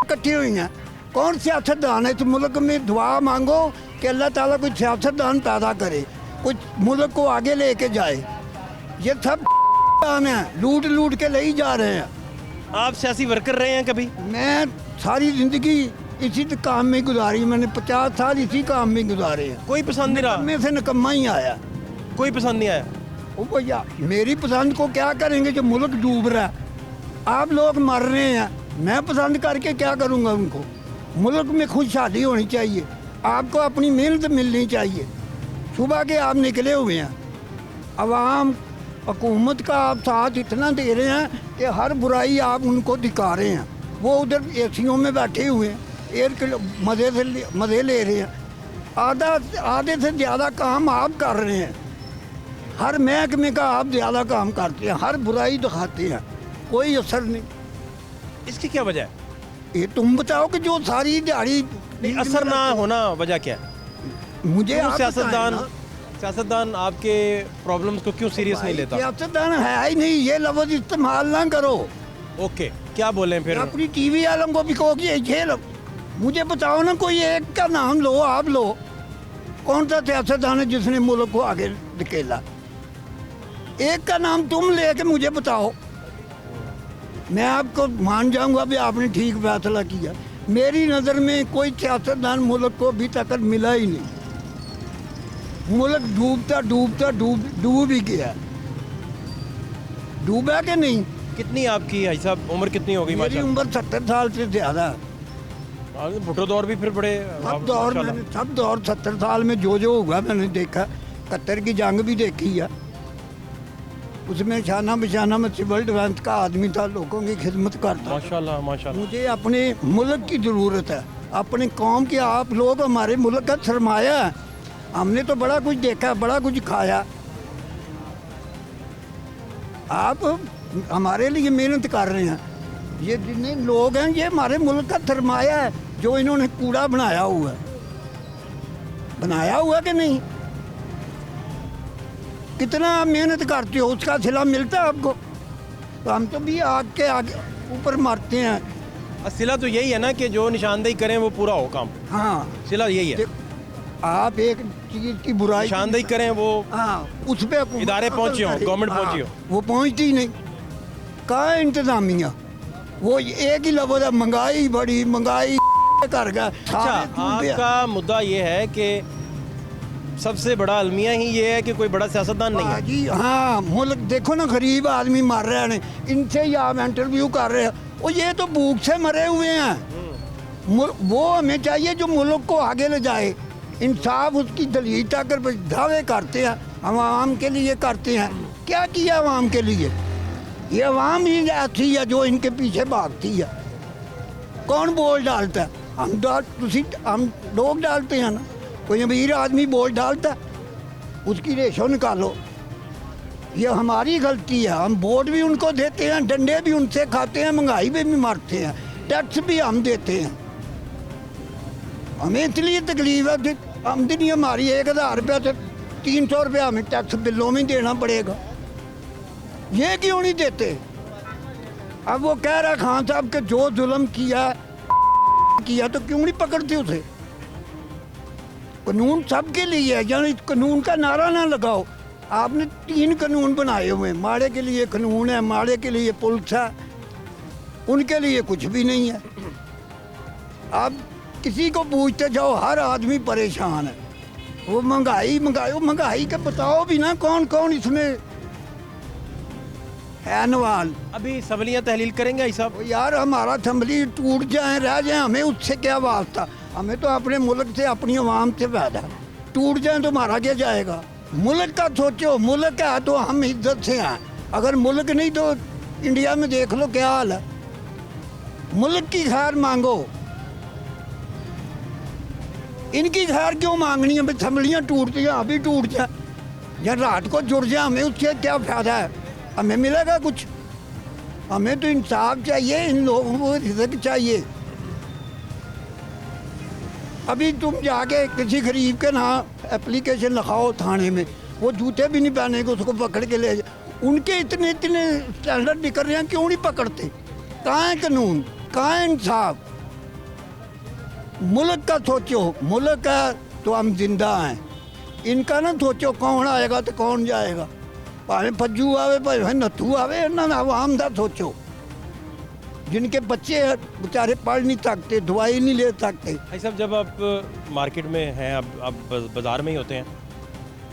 इकट्ठी हुई हैं। कौन सियासतदान है इस मुल्क में? दुआ मांगो कि अल्लाह ताला कोई सियासतदान पैदा करे, कुछ मुल्क को आगे लेके जाए। ये सब दान है, लूट लूट के ले ही जा रहे हैं। आप सियासी वर्कर रहे हैं कभी? मैं सारी जिंदगी इसी काम में गुजारी, मैंने 50 साल इसी काम में गुजारे हैं। कोई पसंद नहीं रहा? में से निकम्मा ही आया। कोई पसंद नहीं आया? ओ भैया, मेरी पसंद को क्या करेंगे जो मुल्क डूब रहा है? आप लोग मर रहे हैं, मैं पसंद करके क्या करूंगा उनको? मुल्क में खुशहाली होनी चाहिए, आपको अपनी मेहनत मिलनी चाहिए। सुबह के आप निकले हुए हैं, अवाम हुकूमत का आप साथ इतना दे रहे हैं कि हर बुराई आप उनको दिखा रहे हैं। वो उधर एसियों में बैठे हुए हैं, मज़े ले रहे हैं। आधे से ज़्यादा काम आप कर रहे हैं, हर महकमे का आप ज़्यादा काम करते हैं, हर बुराई दिखाते हैं, कोई असर नहीं। इसकी क्या वजह है? ये तुम बताओ कि जो सारी दिहाड़ी नहीं, असर ना होना वजह क्या है? मुझे क्यों आप सियासतदान आपके प्रॉब्लम्स को क्यों सीरियस नहीं लेता? सियासतदान है ही नहीं, ये लफ्ज़ इस्तेमाल ना करो। ओके, क्या बोलें फिर? अपनी टीवी वालों को भी कहो कि ये मुझे बताओ ना, कोई एक का नाम लो, आप लो। कौन सा सियासतदान है जिसने मुल्क को आगे धकेला? एक का नाम तुम लेके मुझे बताओ, मैं आपको मान जाऊंगा भी आपने ठीक फैसला किया। मेरी नज़र में कोई सियासतदान मुल्क को अभी तक मिला ही नहीं। मुल्क डूबता डूबता डूब ही गया। डूबा कि नहीं? कितनी आपकी भाई साहब उम्र कितनी हो गई? मेरी माशाल्लाह। उम्र 70 साल से ज़्यादा है। भुट्टो दौर भी फिर बड़े सब दौर 70 साल में जो हुआ मैंने देखा। 71 की जंग भी देखी है, उसमें शाना बिशाना में सिविल डिफेंस का आदमी था, लोगों की खिदमत करता। माशाल्लाह माशाल्लाह। मुझे अपने मुल्क की ज़रूरत है, अपने कौम के। आप लोग हमारे मुल्क का सरमाया है, हमने तो बड़ा कुछ देखा, बड़ा कुछ खाया। आप हमारे लिए मेहनत कर रहे हैं। ये जितने लोग हैं ये हमारे मुल्क का सरमाया है, जो इन्होंने कूड़ा बनाया हुआ है। बनाया हुआ कि नहीं? कितना आप मेहनत करते हो, उसका सिला मिलता है आपको? तो हम तो भी आग के आगे ऊपर मारते हैं। सिला तो यही है ना कि जो निशानदेही करें वो पूरा हो काम। हाँ, सिला यही है, आप एक चीज़ की बुराई निशानदेही करें वो हाँ, उस पे इदारे पहुंचे हों, गवर्नमेंट पहुंची हो। वो पहुंचती ही नहीं। कहाँ है इंतजामिया? वो एक ही लफ्ज़ है, महंगाई बढ़ी, महंगाई कर गया। अच्छा, आपका मुद्दा ये है कि सबसे बड़ा अलमिया ही ये है कि कोई बड़ा सियासतदान नहीं है। जी हाँ, मुल्क देखो ना, गरीब आदमी मर रहे हैं, इनसे ही आप इंटरव्यू कर रहे हैं, और ये तो भूख से मरे हुए हैं। वो हमें चाहिए जो मुल्क को आगे ले जाए। इंसाफ उसकी दलील तक दावे करते हैं, हम आवाम के लिए करते हैं। क्या किया आवाम के लिए? ये आवाम ही ऐसी है जो इनके पीछे भागती है। कौन बोल डालता है? हम लोग डालते हैं ना, कोई अमीर आदमी वोट डालता है, उसकी रेशो निकालो। ये हमारी गलती है, हम वोट भी उनको देते हैं, डंडे भी उनसे खाते हैं, महंगाई पे भी मरते हैं, टैक्स भी हम देते हैं। हमें इसलिए तकलीफ है कि आमदनी हमारी 1000 रुपया से 300 रुपया हमें टैक्स बिलों में देना पड़ेगा। ये क्यों नहीं देते? अब वो कह रहा खान साहब के जो जुल्म किया तो क्यों नहीं पकड़ते उसे? कानून सबके लिए है, यानी कानून का नारा ना लगाओ। आपने 3 कानून बनाए हुए हैं, माड़े के लिए कानून है, माड़े के लिए पुलिस है, उनके लिए कुछ भी नहीं है। आप किसी को पूछते जाओ, हर आदमी परेशान है। वो महंगाई का बताओ भी ना, कौन कौन इसमें है नवाल। अभी असम्बलियाँ तहलील करेंगे भाई साहब? वो यार हमारा असम्बली टूट जाए रह जाए, हमें उससे क्या वास्ता? हमें तो अपने मुल्क से, अपनी आवाम से फायदा। टूट जाए तो हमारा क्या जाएगा? मुल्क का सोचो, मुल्क है तो हम इज्जत से हैं, अगर मुल्क नहीं तो इंडिया में देख लो क्या हाल है। मुल्क की खैर मांगो, इनकी खैर क्यों मांगनी है? असम्बलियाँ टूटती हैं, अभी टूट जाए या रात को जुड़ जाए, हमें उससे क्या फ़ायदा है? हमें मिलेगा कुछ? हमें तो इंसाफ चाहिए, इन लोगों को रिज़्क चाहिए। अभी तुम जाके किसी गरीब के ना एप्लीकेशन लिखाओ थाने में, वो जूते भी नहीं पहनेंगे, उसको पकड़ के ले जाए। उनके इतने स्टैंडर्ड निकल रहे हैं, क्यों नहीं पकड़ते? कहाँ है कानून, कहाँ है इंसाफ? मुल्क का सोचो, मुल्क है तो हम जिंदा हैं, इनका ना सोचो कौन आएगा तो कौन जाएगा। भावे फज्जू आवे, भावे नत्थू आवे, इन्होंने आवाम का सोचो। जिनके बच्चे बेचारे पढ़ नहीं सकते, दवाई नहीं ले सकते। भाई साहब, जब आप मार्केट में हैं, अब बाज़ार में ही होते हैं,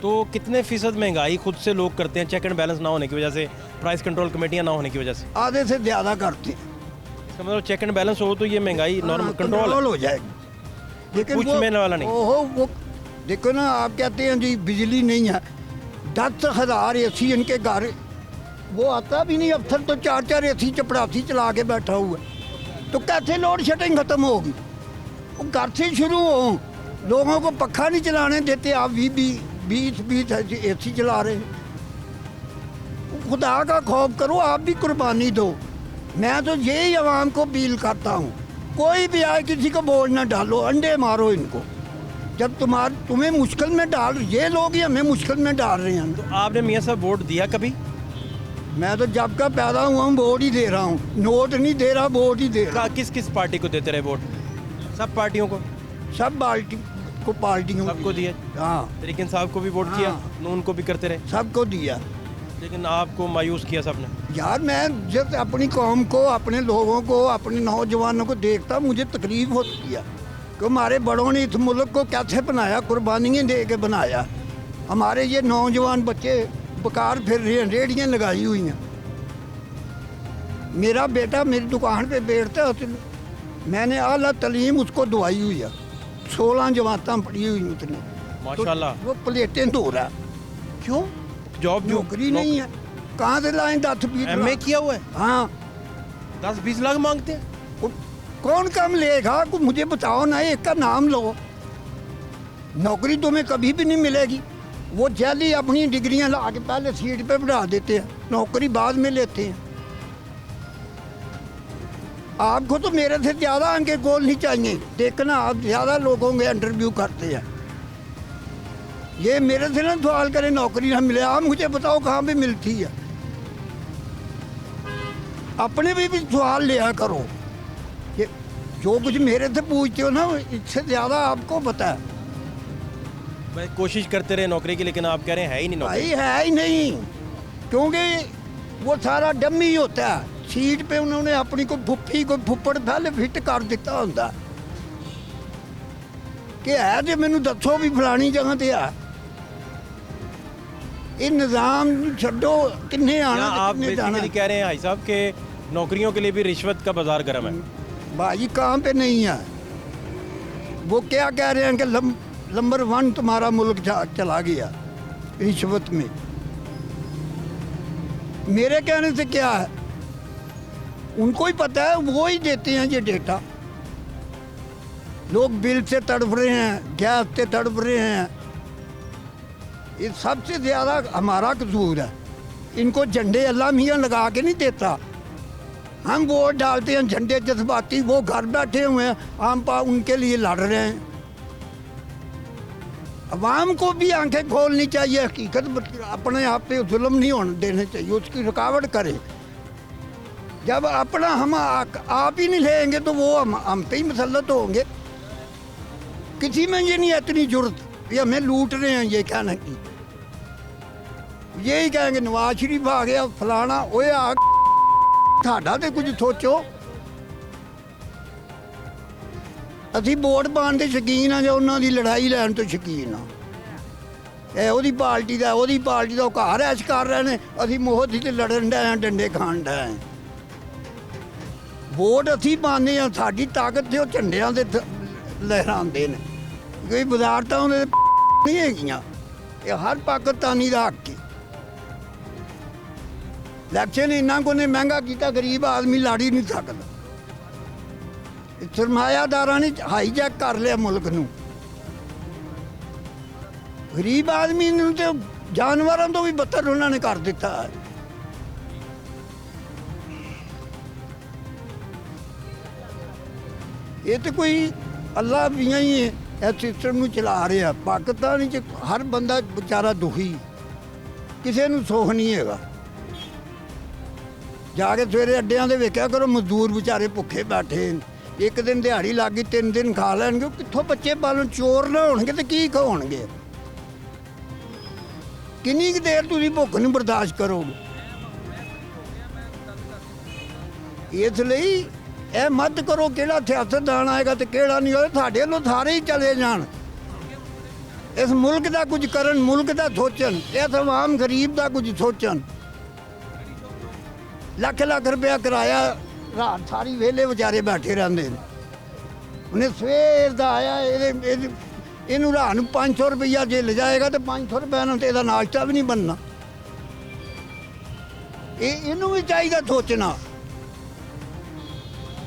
तो कितने फ़ीसद महंगाई खुद से लोग करते हैं चेक एंड बैलेंस ना होने की वजह से, प्राइस कंट्रोल कमेटियाँ ना होने की वजह से? आधे से ज़्यादा करते हैं। इसका मतलब चेक एंड बैलेंस हो तो ये महंगाई नॉर्मल कंट्रोल हो जाएगी। लेकिन कुछ में वाला नहीं। ओहो, वो देखो ना, आप कहते हैं जी बिजली नहीं है, 10,000 AC इनके घर, वो आता भी नहीं अफसर तो 4-4 AC चपड़ासी चला के बैठा हुआ है। तो कैसे लोड शेडिंग खत्म होगी? वो घर से शुरू हो, लोगों को पक्खा नहीं चलाने देते, आप 20 AC चला रहे हैं। खुदा का खौफ करो, आप भी कुर्बानी दो। मैं तो यही आवाम को अपील करता हूँ, कोई भी आए किसी को वोट ना डालो, अंडे मारो इनको। जब तुम्हें मुश्किल में डाल, ये लोग ही हमें मुश्किल में डाल रहे हैं। तो आपने मियाँ साहब वोट दिया कभी? मैं तो जब का पैदा हुआ हूँ वोट ही दे रहा हूँ, नोट नहीं दे रहा, वोट ही दे रहा। किस किस पार्टी को देते रहे वोट? सब पार्टियों को? सब पार्टियों सबको दिए? हाँ। तरीके इंसाफ को भी वोट किया, नून को भी करते रहे? सबको दिया, लेकिन आपको मायूस किया सबने। यार मैं जब अपनी कौम को, अपने लोगों को, अपने नौजवानों को देखता, मुझे तकलीफ होती है कि हमारे बड़ों ने इस मुल्क को कैसे बनाया, कुर्बानियाँ दे के बनाया। हमारे ये नौजवान बच्चे बेकार फिर रहे हैं, रेहड़ियाँ लगाई हुई हैं। मेरा बेटा मेरी दुकान पे बैठता है, मैंने आला तलीम उसको दवाई हुई है, 16 जमातां पढ़ी हुई उसने, माशाल्लाह। तो वो प्लेटें धो रहा। क्यों? जॉब नौकरी नहीं है, कहाँ से लाएं 10-20 MA किया हुआ है? हाँ। 10-20 लाख मांगते हैं? कौन कम लेगा? मुझे बताओ ना, एक का नाम लो। नौकरी तुम्हें कभी भी नहीं मिलेगी। वो जल्दी अपनी डिग्रियां ला के पहले सीट पे बढ़ा देते हैं, नौकरी बाद में लेते हैं। आपको तो मेरे से ज़्यादा आगे गोल नहीं चाहिए, देखना आप ज़्यादा लोगों के इंटरव्यू करते हैं। ये मेरे से ना सवाल करें नौकरी ना मिले, आप मुझे बताओ कहाँ पे मिलती है। अपने भी सवाल लिया करो, ये जो कुछ मेरे से पूछते हो ना, इससे ज़्यादा आपको पता है। मैं कोशिश करते रहे नौकरी की, लेकिन आप कह रहे हैं है ही नहीं नौकरी। भाई है ही नहीं, क्योंकि वो सारा डम्मी होता है। सीट पे उन्होंने अपनी कोई फुफ्फी कोई फुੱਫੜ पहले फिट कर दिता होंदा कि है जे मैनू दसो भी फलानी जगह ते है। ये निज़ाम छड्डो, किन्ने आना ते आप किन्ने जाना। बेसिकली कह रहे हैं भाई साहब कि नौकरियों के लिए भी रिश्वत का बाजार गर्म है। भाई कहाँ पे नहीं है। वो क्या कह रहे हैं कि नंबर 1 तुम्हारा मुल्क चला गया रिश्वत में। मेरे कहने से क्या है, उनको ही पता है, वो ही देते हैं ये डेटा। लोग बिल से तड़प रहे हैं, गैस से तड़प रहे हैं। ये सबसे ज़्यादा हमारा कसूर है। इनको झंडे अल्लाह मियाँ लगा के नहीं देता। हम वोट डालते हैं झंडे जज्बाती, वो घर बैठे हुए हैं, हम उनके लिए लड़ रहे हैं। अवाम को भी आंखें खोलनी चाहिए, हकीकत अपने आप पे जुल्म नहीं होने देने चाहिए, उसकी रुकावट करे। जब अपना हम आप ही नहीं लेंगे तो वो हम पे ही मुसल्लत होंगे। किसी में ये नहीं है इतनी जुर्त कि हमें लूट रहे हैं ये कहने की। यही कहेंगे नवाज शरीफ आ गया फलाना, ओए आ साडा तो कुछ सोचो। ਅਸੀਂ ਵੋਟ ਪਾਉਣ ਦੇ ਸ਼ੌਕੀਨ ਆ ਜਾਂ ਉਹਨਾਂ ਦੀ ਲੜਾਈ ਲੈਣ ਤੋਂ ਸ਼ੌਕੀਨ ਆ। ਇਹ ਉਹਦੀ ਪਾਰਟੀ ਦਾ ਉਹ ਘਰ ਐਸ਼ ਕਰ ਰਹੇ ਨੇ, ਅਸੀਂ ਮੋਹਦੀ ਤੇ ਲੜਨ ਡਏ ਆ, ਡੰਡੇ ਖਾਣ ਡਏ ਆ। ਵੋਟ ਅਸੀਂ ਪਾਉਂਦੇ ਆ, ਸਾਡੀ ਤਾਕਤ ਤੇ ਉਹ ਝੰਡਿਆਂ ਦੇ ਲਹਿਰਾਉਂਦੇ ਨੇ। ਕੋਈ ਵਜ਼ਾਰਤਾਂ ਉਹਦੇ ਨਹੀਂ ਹੈਗੀਆਂ, ਇਹ ਹਰ ਪਾਕਿਸਤਾਨੀ ਦਾ ਹੱਕ ਹੈ। ਇਲੈਕਸ਼ਨ ਇੰਨਾ ਕੁ ਨੇ ਮਹਿੰਗਾ ਕੀਤਾ, ਗਰੀਬ ਆਦਮੀ ਲੜ ਹੀ ਨਹੀਂ ਸਕਦਾ। ਸਰਮਾਇਆਦਾਰਾਂ ਨੇ ਹਾਈਜੈਕ ਕਰ ਲਿਆ ਮੁਲਕ ਨੂੰ। ਗਰੀਬ ਆਦਮੀ ਨੂੰ ਤੇ ਜਾਨਵਰਾਂ ਤੋਂ ਵੀ ਬੱਤਰ ਉਹਨਾਂ ਨੇ ਕਰ ਦਿੱਤਾ ਹੈ। ਇਹ ਤੇ ਕੋਈ ਅੱਲਾ ਵੀਆਂ ਹੀ ਹੈ ਇਸ ਸਿਸਟਮ ਨੂੰ ਚਲਾ ਰਿਹਾ। ਪਾਕਿਸਤਾਨ 'ਚ ਹਰ ਬੰਦਾ ਵਿਚਾਰਾ ਦੁਖੀ, ਕਿਸੇ ਨੂੰ ਸੁੱਖ ਨਹੀਂ ਹੈਗਾ। ਜਾ ਕੇ ਸਵੇਰੇ ਅੱਡਿਆਂ ਦੇ ਵੇਖਿਆ ਕਰੋ, ਮਜ਼ਦੂਰ ਵਿਚਾਰੇ ਭੁੱਖੇ ਬੈਠੇ। ਇੱਕ ਦਿਨ ਦਿਹਾੜੀ ਲੱਗ ਗਈ, 3 ਦਿਨ ਖਾ ਲੈਣਗੇ। ਕਿੱਥੋਂ ਬੱਚੇ ਪਾਲਣ? ਚੋਰ ਨਾ ਹੋਣਗੇ ਤੇ ਕੀ ਖਾਣਗੇ? ਕਿੰਨੀ ਕੁ ਦੇਰ ਤੁਸੀਂ ਭੁੱਖ ਨੂੰ ਬਰਦਾਸ਼ਤ ਕਰੋਗੇ? ਇਸ ਲਈ ਇਹ ਮੱਤ ਕਰੋ ਕਿਹੜਾ ਸਿਆਸਤਦਾਨ ਆਏਗਾ ਤੇ ਕਿਹੜਾ ਨਹੀਂ ਹੋਏ। ਸਾਡੇ ਵੱਲੋਂ ਸਾਰੇ ਹੀ ਚਲੇ ਜਾਣ, ਇਸ ਮੁਲਕ ਦਾ ਕੁਝ ਕਰਨ, ਮੁਲਕ ਦਾ ਸੋਚਣ, ਇਸ ਆਵਾਮ ਗਰੀਬ ਦਾ ਕੁਝ ਸੋਚਣ। ਲੱਖ ਲੱਖ ਰੁਪਇਆ ਕਿਰਾਇਆ, ਰਾਤ ਸਾਰੀ ਵਿਹਲੇ ਵਿਚਾਰੇ ਬੈਠੇ ਰਹਿੰਦੇ ਨੇ। ਉਹਨੇ ਸਵੇਰ ਦਾ ਆਇਆ, ਇਹਨੂੰ ਰਾਤ ਨੂੰ 500 ਰੁਪਈਆ ਜੇ ਲਿਜਾਏਗਾ ਤੇ 500 ਰੁਪਏ ਨਾਲ ਤੇ ਇਹਦਾ ਨਾਸ਼ਤਾ ਵੀ ਨਹੀਂ ਬਣਨਾ। ਇਹਨੂੰ ਵੀ ਚਾਹੀਦਾ ਸੋਚਣਾ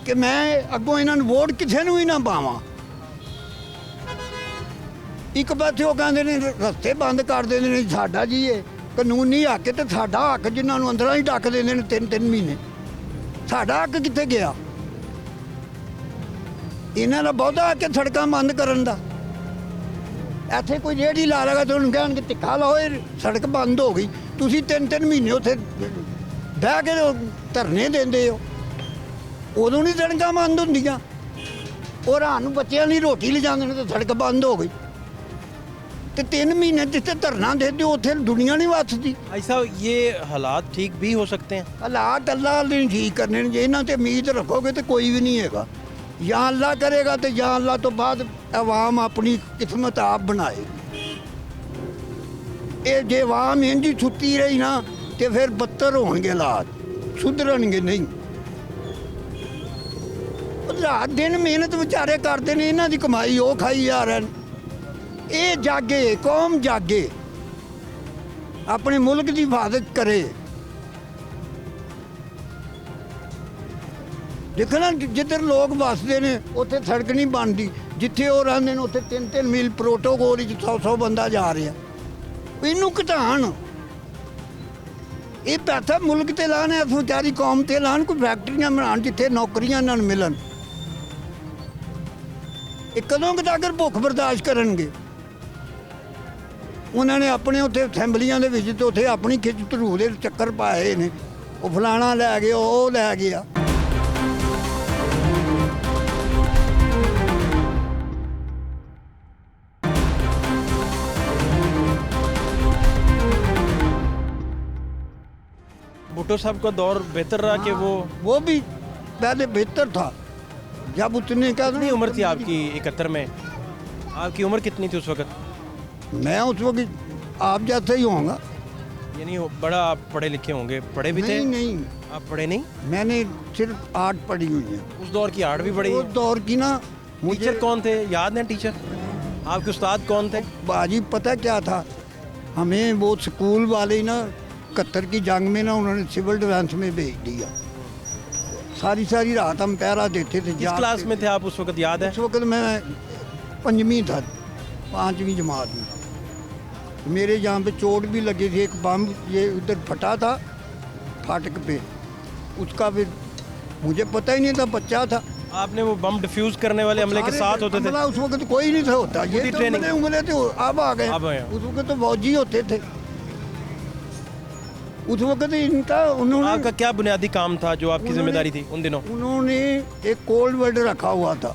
ਕਿ ਮੈਂ ਅੱਗੋਂ ਇਹਨਾਂ ਨੂੰ ਵੋਟ ਕਿਸੇ ਨੂੰ ਹੀ ਨਾ ਪਾਵਾਂ। ਇੱਕ ਪਾਸੇ ਉਹ ਕਹਿੰਦੇ ਨੇ ਰਸਤੇ ਬੰਦ ਕਰ ਦਿੰਦੇ ਨੇ, ਸਾਡਾ ਜੀ ਇਹ ਕਾਨੂੰਨੀ ਹੱਕ ਤੇ ਸਾਡਾ ਹੱਕ ਜਿਨ੍ਹਾਂ ਨੂੰ ਅੰਦਰਾਂ ਹੀ ਡੱਕ ਦਿੰਦੇ ਨੇ 3-3 ਮਹੀਨੇ। ਸਾਡਾ ਹੱਕ ਕਿੱਥੇ ਗਿਆ? ਇਹਨਾਂ ਦਾ ਬਹੁਤਾ ਹੱਕ ਸੜਕਾਂ ਬੰਦ ਕਰਨ ਦਾ। ਇੱਥੇ ਕੋਈ ਰੇਹੜੀ ਲਾ ਲਗਾ ਤੇ ਉਹਨੂੰ ਕਹਿਣਗੇ ਧੱਕਾ ਲਾਓ, ਸੜਕ ਬੰਦ ਹੋ ਗਈ। ਤੁਸੀਂ 3-3 ਮਹੀਨੇ ਉੱਥੇ ਬਹਿ ਕੇ ਧਰਨੇ ਦਿੰਦੇ ਹੋ। ਉਦੋਂ ਨਹੀਂ ਸੜਕਾਂ ਬੰਦ ਹੁੰਦੀਆਂ। ਉਹ ਰਾਤ ਨੂੰ ਬੱਚਿਆਂ ਲਈ ਰੋਟੀ ਲਿਜਾਂਦੇ ਨੇ ਤੇ ਸੜਕ ਬੰਦ ਹੋ ਗਈ। ਤੇ 3 ਮਹੀਨੇ ਜਿੱਥੇ ਧਰਨਾ ਦੇते हो ਉੱਥੇ ਦੁਨੀਆ ਨਹੀਂ ਵੱਸਦੀ। ऐसा ये हालात ठीक भी हो सकते हैं? ਹਾਲਾਤ ਅੱਲਾਹ ਨੇ ਠੀਕ ਕਰਨੇ ਨੇ। ਜੇ ਇਹਨਾਂ ਤੇ ਉਮੀਦ ਰੱਖੋਗੇ ਤੇ ਕੋਈ ਵੀ ਨਹੀਂ ਹੈਗਾ। ਜਾਂ ਅੱਲਾਹ ਕਰੇਗਾ ਤੇ ਜਾਂ ਅੱਲਾਹ ਤੋਂ ਬਾਅਦ ਆਵਾਮ ਆਪਣੀ ਕਿਸਮਤ ਆਪ ਬਣਾਏਗੀ। ਇਹ ਜੇ ਆਵਾਮ ਇੰਝ ਹੀ ਸੁੱਤੀ ਰਹੀ ਨਾ ਤੇ ਫਿਰ ਬੱਤਰ ਹੋਣਗੇ ਹਾਲਾਤ, ਸੁਧਰਨਗੇ ਨਹੀਂ। ਰਾਤ ਦਿਨ ਮਿਹਨਤ ਵਿਚਾਰੇ ਕਰਦੇ ਨੇ, ਇਹਨਾਂ ਦੀ ਕਮਾਈ ਉਹ ਖਾਈ ਜਾ ਰਹੇ ਨੇ। ਇਹ ਜਾਗੇ, ਕੌਮ ਜਾਗੇ, ਆਪਣੇ ਮੁਲਕ ਦੀ ਹਿਫਾਜ਼ਤ ਕਰੇ। ਦੇਖਣਾ ਜਿੱਧਰ ਲੋਕ ਵੱਸਦੇ ਨੇ ਉੱਥੇ ਸੜਕ ਨਹੀਂ ਬਣਦੀ, ਜਿੱਥੇ ਉਹ ਰਹਿੰਦੇ ਨੇ ਉੱਥੇ 3-3 ਮੀਲ ਪ੍ਰੋਟੋਕੋਲ ਵਿੱਚ 100-100 ਬੰਦਾ ਜਾ ਰਿਹਾ। ਇਹਨੂੰ ਘਟਾਉਣ, ਇਹ ਪੈਸਾ ਮੁਲਕ ਤੇ ਲਾਣ, ਇਸ ਵਿਚਾਰੀ ਕੌਮ ਤੇ ਲਾਣ। ਕੋਈ ਫੈਕਟਰੀਆਂ ਬਣਾਉਣ ਜਿੱਥੇ ਨੌਕਰੀਆਂ ਇਹਨਾਂ ਨੂੰ ਮਿਲਣ। ਇਹ ਕਦੋਂ ਤੱਕ ਭੁੱਖ ਬਰਦਾਸ਼ਤ ਕਰਨਗੇ? ਉਹਨਾਂ ਨੇ ਆਪਣੇ ਉੱਥੇ ਅਸੈਂਬਲੀਆਂ ਦੇ ਵਿੱਚ ਤੇ ਉੱਥੇ ਆਪਣੀ ਖਿੱਚ ਧਰੂ ਦੇ ਚੱਕਰ ਪਾਏ ਨੇ। ਉਹ ਫਲਾਣਾ ਲੈ ਗਿਆ, ਉਹ ਲੈ ਗਿਆ। भुट्टो साहब का दौर बेहतर रहा कि वो भी पहले बेहतर था। जब उतने का कितनी उम्र थी आपकी 71 में? आपकी उम्र कितनी थी उस वक्त? मैं उस वक्त आप जैसे ही होऊंगा। यानी बड़ा आप पढ़े लिखे होंगे? पढ़े भी थे? नहीं, आप पढ़े नहीं? मैंने सिर्फ आर्ट पढ़ी हुई है। उस दौर की आर्ट भी पढ़ी उस है? दौर की ना टीचर कौन थे, याद है टीचर आपके? उस्ताद कौन थे? बाजी पता क्या था, हमें वो स्कूल वाले ना 71 की जंग में ना उन्होंने सिविल डिफेंस में भेज दिया। सारी सारी रात हम पहरा देते थे। किस क्लास में थे आप उस वक्त, याद है? उस वक्त मैं 5वीं था, 5वीं जमात में। मेरे यहाँ पे चोट भी लगी थी, एक बम ये उधर फटा था फाटक पे, उसका फिर मुझे पता ही नहीं था, बच्चा था। आपने वो बम डिफ्यूज करने वाले हमले के साथ होते थे? हमला उस वक्त कोई नहीं था होता, ये पूरी तो ट्रेनिंग? उमले थे, अब आ अब गए। आए। उस वक्त तो फौजी होते थे। उस वक्त इनका उन्होंने आपका क्या बुनियादी काम था जो आपकी जिम्मेदारी थी उन दिनों? उन्होंने एक कोल्ड वर्ड रखा हुआ था।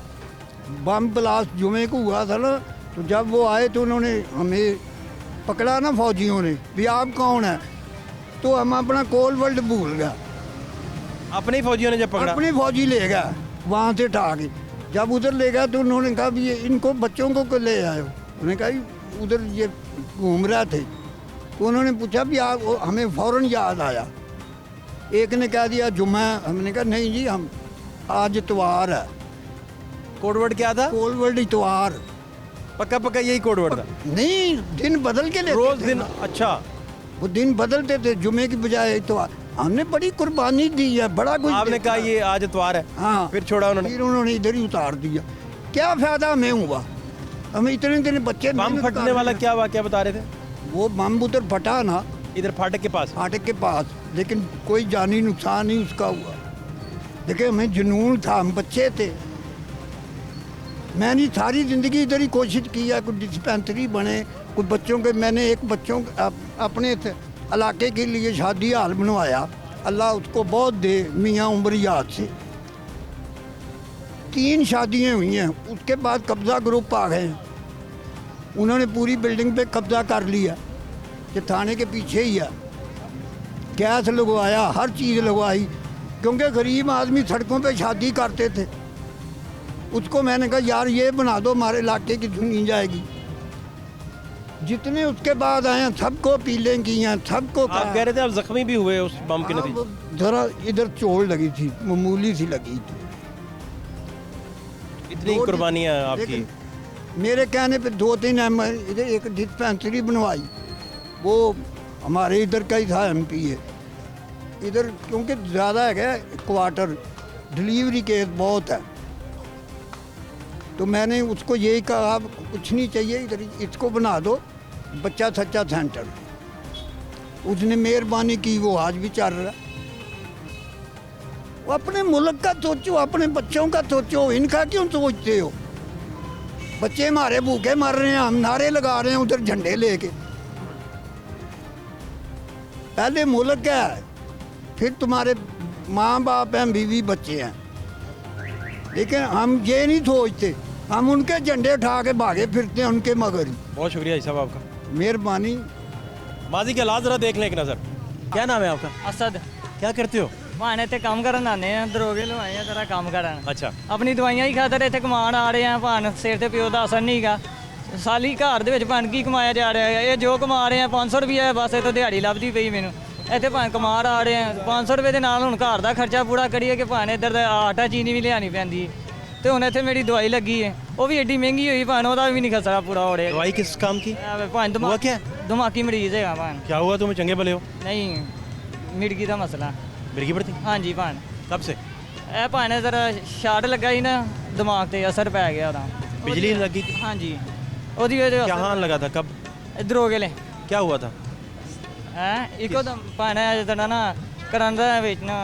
बम ब्लास्ट जुमे को हुआ था ना, तो जब वो आए तो उन्होंने हमें पकड़ा ना फौजियों ने, भी आप कौन है, तो हम अपना कोल्ड वर्ड भूल गया। अपने ही फौजियों ने जब पकड़ा? अपने फौजी ले गया वहाँ से उठा के। जब उधर ले गया तो उन्होंने कहा भी ये इनको बच्चों को ले आए हो। उन्होंने कहा "ये उधर ये घूम रहे थे"। तो उन्होंने पूछा भी आप, हमें फ़ौरन याद आया। एक ने कह दिया जुम्मा, हमने कहा नहीं जी, हम आज इतवार है। कोडवर्ड क्या था? कोल्ड वर्ड इतवार। पक्का पक्का यही कोडवर्ड था? नहीं, दिन बदल के लेते रोज थे दिन? ना। अच्छा, वो दिन बदलते थे, जुमे की बजाय इतवार। हमने बड़ी कुर्बानी दी है, बड़ा कुछ आपने देखा। कहा ये आज इतवार है, हाँ, फिर छोड़ा उन्होंने? फिर उन्होंने इधर ही उतार दिया। क्या फायदा हमें हुआ, हमें इतने इतने बच्चे बम मेहनत फटने कर वाला रहे हैं। क्या वाकया बता रहे थे? वो बम उधर फटा ना इधर फाटक के पास? फाटक के पास, लेकिन कोई जानी नुकसान नहीं उसका हुआ। देखिए हमें जुनून था, हम बच्चे थे। मैंने सारी ज़िंदगी इधर ही कोशिश की है, कोई डिस्पेंसरी बने, कोई बच्चों के, मैंने एक बच्चों अपने इलाके के लिए शादी हाल बनवाया। अल्लाह उसको बहुत दे, मियाँ उम्र याद से 3 शादियाँ हुई हैं। उसके बाद कब्ज़ा ग्रुप आ गए, उन्होंने पूरी बिल्डिंग पे कब्ज़ा कर लिया, कि थाने के पीछे ही है। गैस लगवाया, हर चीज़ लगवाई, क्योंकि गरीब आदमी सड़कों पे शादी करते थे। उसको मैंने कहा यार ये बना दो, हमारे इलाके की सुनी जाएगी। जितने उसके बाद आए हैं सबको पीलें की हैं, सबको आप कह रहे थे आप जख्मी भी हुए उस बम के नतीजे? हाँ, जरा इधर चोट लगी थी, मामूली सी लगी थी। इतनी कुर्बानियाँ आपकी? लेकिन मेरे कहने पे 2-3 इधर एक डिस्पेंसरी बनवाई, वो हमारे इधर का ही था, MP है इधर, क्योंकि ज़्यादा है क्वार्टर, डिलीवरी केस बहुत है। तो मैंने उसको यही कहा कुछ नहीं चाहिए, इधर इसको बना दो बच्चा सच्चा सेंटर। उसने मेहरबानी की, वो आज भी चल रहा है। वो अपने मुल्क का सोचो, अपने बच्चों का सोचो, इनका क्यों सोचते हो? बच्चे हमारे भूखे मर रहे हैं, हम नारे लगा रहे हैं उधर झंडे लेके। पहले मुल्क क्या है, फिर तुम्हारे माँ बाप हैं, बीवी बच्चे हैं। लेकिन हम ये नहीं सोचते, हम उनके झंडे उठा के भागे फिरते हैं उनके मगर ही। बहुत शुक्रिया साहब आपका, मेहरबानी। माजी के हालात जरा देख लें एक नज़र। क्या नाम है आपका? असद क्या करते हो? ਭਾਣ ਇੱਥੇ ਕੰਮ ਕਰਨ ਆਨੇ ਆ, ਦਰੋਗੇ ਲਵਾਏ ਆ ਤੇਰਾ ਕੰਮ ਕਰਨ। अच्छा, ਆਪਣੀ ਦਵਾਈਆਂ ਹੀ ਖਾਤਰ ਇੱਥੇ ਕਮਾਉਣ ਆ ਰਹੇ ਆ। ਭਾਣ ਸਿਰ ਤੇ ਪਿਓ ਦਾ ਅਸਰ ਨਹੀਂਗਾ। ਸਾਲੀ ਘਰ ਦੇ ਵਿੱਚ ਭਾਣ ਕੀ ਕਮਾਇਆ ਜਾ ਰਿਹਾ ਹੈ? ਇਹ ਜੋ ਕਮਾ ਰਹੇ ਆ 500 ਰੁਪਏ ਬਸ, ਇਹ ਤਾਂ ਦਿਹਾੜੀ ਲੱਭਦੀ ਪਈ ਮੈਨੂੰ। ਇੱਥੇ ਭਾਣ ਕਮਾ ਆ ਰਹੇ ਆ 500 ਰੁਪਏ ਦੇ ਨਾਲ ਹੁਣ ਘਰ ਦਾ ਖਰਚਾ ਪੂਰਾ ਕਰੀਏ ਕਿ ਭਾਣ ਇੱਧਰ ਦਾ ਆਟਾ ਚੀਨੀ ਵੀ ਲਿਆਣੀ ਪੈਂਦੀ। ਤੇ ਹੁਣ ਇੱਥੇ ਮੇਰੀ ਦਵਾਈ ਲੱਗੀ ਹੈ, ਉਹ ਵੀ ਐਡੀ ਮਹਿੰਗੀ ਹੋਈ ਭਾਣ, ਉਹਦਾ ਵੀ ਨਹੀਂ ਖਰਚਾ ਪੂਰਾ ਹੋ ਰਿਹਾ। दवाई किस काम की? ਭਾਣ हुआ क्या? ਦਿਮਾਗੀ ਮਰੀਜ਼ ਹੈਗਾ ਭਾਣ। क्या हुआ तुम्हें, चंगे भले हो? ਨਹੀਂ, ਮਿਰਗੀ ਦਾ ਮਸਲਾ। मिर्गी पड़ती? ਹਾਂਜੀ ਭਾਣ, कब से? ਇਹ ਭਾਣੇ ਜ਼ਰਾ ਸ਼ਾਰਟ ਲੱਗਾ ਸੀ ਨਾ, ਦਿਮਾਗ ਤੇ ਅਸਰ ਪੈ ਗਿਆ ਉਹਦਾ। बिजली लगी? ਹਾਂਜੀ, ਉਹਦੀ ਵਜ੍ਹਾ कहाँ लगा था, कब, ਇੱਧਰ ਹੋ ਗਏ ਲੈ क्या हुआ था? ਹੈ ਇੱਕੋ ਦਮ ਭਾਣੇ ਜਿਹੜਾ ਨਾ ਕਰਨ ਦਾ ਵਿੱਚ ਨਾ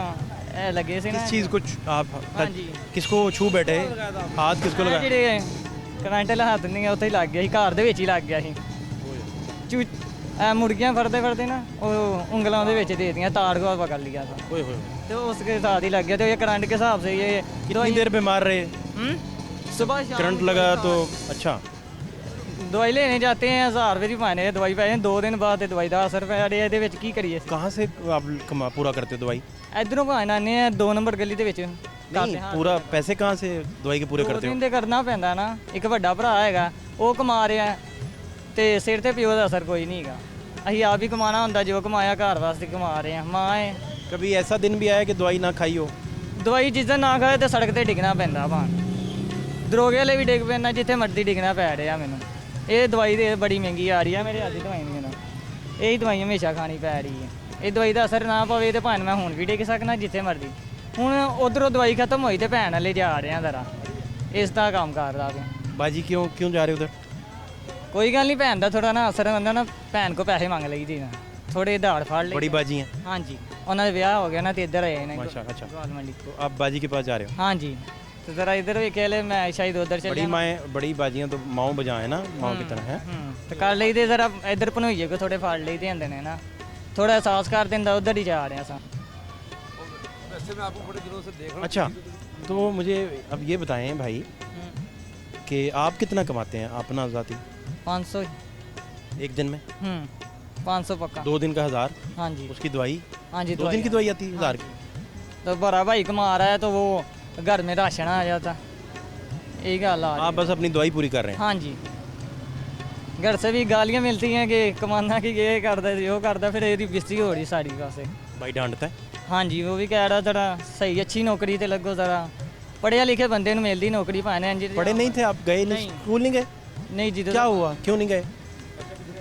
ਇਹ ਲੱਗੇ ਸੀ ਨਾ। किस चीज़ को आप हाँ जी। किसको छू बैठे, हाथ किसको ਇਹ लगा? ਜਿਹੜੇ ਕਰੰਟ ਵਾਲਾ ਹੱਥ ਨਹੀਂ ਆ, ਉੱਥੇ ਹੀ ਲੱਗ ਗਿਆ ਸੀ, ਘਰ ਦੇ ਵਿੱਚ ਹੀ ਲੱਗ ਗਿਆ ਸੀ। ਚੂ ਮੁਰਗੀਆਂ ਫੜਦੇ ਫੜਦੇ ਨਾ ਉਹ ਉਂਗਲਾਂ ਦੇ ਵਿੱਚ ਦੇ ਦਿੱਤੀਆਂ, ਤਾੜ ਕੋ ਪਕੜ ਲਿਆ था। ओए होए, तो उसके साथ ही लग गया। तो ये करंट के हिसाब से ये कितनी देर बीमार रहे? सुबह शाम करंट लगा तो? अच्छा, दवाई लेने जाते हैं 1000 रुपये की पाने, दवाई पै 2 दिन बाद दवाई का असर पै ਰਿਹਾ। ਇਹਦੇ ਵਿੱਚ ਕੀ ਕਰੀਏ? कहाँ से आप पूरा करते हो दवाई? ਇਧਰੋਂ ਭਾਣ ਆਨੇ ਆ 2 ਨੰਬਰ ਗਲੀ ਦੇ ਵਿੱਚ नहीं, पूरा पैसे कहाँ से दवाई के पूरे करते हो? दिन ਦੇ ਕਰਨਾ ਪੈਂਦਾ ਨਾ। ਇੱਕ ਵੱਡਾ ਭਰਾ ਹੈਗਾ, ਉਹ ਕਮਾ ਰਿਹਾ ਤੇ ਸਿਰ ਤੇ ਪਿਓ ਦਾ ਅਸਰ ਕੋਈ ਨਹੀਂ ਹੈਗਾ। ਅਸੀਂ ਆਪ ਹੀ ਕਮਾਣਾ ਹੁੰਦਾ, ਜੋ ਕਮਾਇਆ ਘਰ ਵਾਸਤੇ ਕਮਾ ਰਹੇ ਹਾਂ। ਮਾਂ ਹੈ, कभी ऐसा दिन भी आया कि दवाई ना खाई हो? ਦਵਾਈ ਜਿਸ ਦਿਨ ਨਾ ਖਾਏ ਤੇ ਸੜਕ ਤੇ ਡਿੱਗਣਾ ਪੈਂਦਾ ਭਾਣ। ਦਰੋਗੇ ਵਾਲੇ ਵੀ ਡਿੱਗ ਪੈਂਦਾ, ਜਿੱਥੇ ਮਰਜ਼ੀ ਡਿੱਗਣਾ ਪੈ ਰਿਹਾ ਮੈਨੂੰ। ਇਹ ਦਵਾਈ ਦੇ ਬੜੀ ਮਹਿੰਗੀ ਆ ਰਹੀ ਆ, ਮੇਰੇ ਹੱਥ ਦੀ ਦਵਾਈ ਨਹੀਂ ਮੈਨੂੰ। ਇਹੀ ਦਵਾਈ ਹਮੇਸ਼ਾ ਖਾਣੀ ਪੈ ਰਹੀ ਹੈ। ਇਹ ਦਵਾਈ ਦਾ ਅਸਰ ਨਾ ਪਵੇ ਤੇ ਭਾਣ ਮੈਂ ਹੁਣ ਵੀ ਡਿੱਗ ਸਕਣਾ ਜਿੱਥੇ ਮਰਜ਼ੀ। ਹੁਣ ਉਧਰੋਂ ਦਵਾਈ ਖਤਮ ਹੋਈ ਤੇ ਭੈਣ ਵਾਲੇ ਜਾ ਰਹੇ ਆ ਜ਼ਰਾ, ਇਸ ਦਾ ਕੰਮ ਕਰਦਾ ਪਿਆ। बाजी क्यों क्यों जा रहे हो उधर? ਕੋਈ ਗੱਲ ਨਹੀਂ, ਭੈਣ ਦਾ ਥੋੜਾ ਨਾ ਅਸਰ ਹੁੰਦਾ ਨਾ, ਭੈਣ ਕੋ ਪੈਸੇ ਮੰਗ ਲਈਦੀ ਨਾ, ਥੋੜੇ ਦਾੜ ਫੜ ਲਈ। बड़ी बाजी हैं। ਹਾਂਜੀ, ਉਹਨਾਂ ਦੇ ਵਿਆਹ ਹੋ ਗਿਆ ਨਾ ਤੇ ਇੱਧਰ ਆਏ ਨੇ माशाल्लाह। अच्छा, ਗਵਾਲ ਮੰਡੀ। तो आप बाजी के पास जा रहे हो? ਹਾਂਜੀ, ਤੇ ਜ਼ਰਾ ਇੱਧਰ ਵੀ ਕਹਿ ਲੈ, ਮੈਂ ਸ਼ਾਇਦ ਉਧਰ ਚੱਲ बड़ी माएँ बड़ी बाजियाँ तो माओ बजाएं ना, माओ की तरह है। ਤੇ ਕਰ ਲਈਦੇ ਜ਼ਰਾ, ਇੱਧਰ ਭਨੋਈਏ ਕੋ ਥੋੜੇ ਫੜ ਲਈਦੇ ਹੁੰਦੇ ਨੇ ਨਾ, ਥੋੜਾ ਅਹਿਸਾਸ ਕਰ ਦਿੰਦਾ, ਉਧਰ ਹੀ ਜਾ ਰਹੇ ਸਾਂ। अच्छा, तो मुझे अब ये बताएं भाई कि आप कितना कमाते हैं अपना ज़ाती 500 एक दिन में? 500 पक्का। 2 दिन का 1000, ਹਾਂਜੀ उसकी दवाई ਹਾਂਜੀ 2 दिन की दवाई आती है 1000 की। तो बड़ा भाई कमा रहा है तो वो घर में राशन आ जाता, यही गल आ आप बस अपनी दवाई पूरी कर रहे हैं। हाँ जी, घर से भी गालियाँ मिलती हैं कि कमाना कि ये करता है, वो करता, फिर ये बिस्ती हो रही सारी पासे। भाई डांटता है? हाँ जी, वो भी कह रहा जरा सही अच्छी नौकरी ते लगो, जरा पढ़े लिखे बंदे ਨੂੰ ਮਿਲਦੀ ਨੌਕਰੀ ਭਾਣੇ ਜੀ। पढ़े नहीं थे आप? गए नहीं नहीं। स्कूल नहीं गए? नहीं जी, क्या हुआ, क्यों नहीं गए?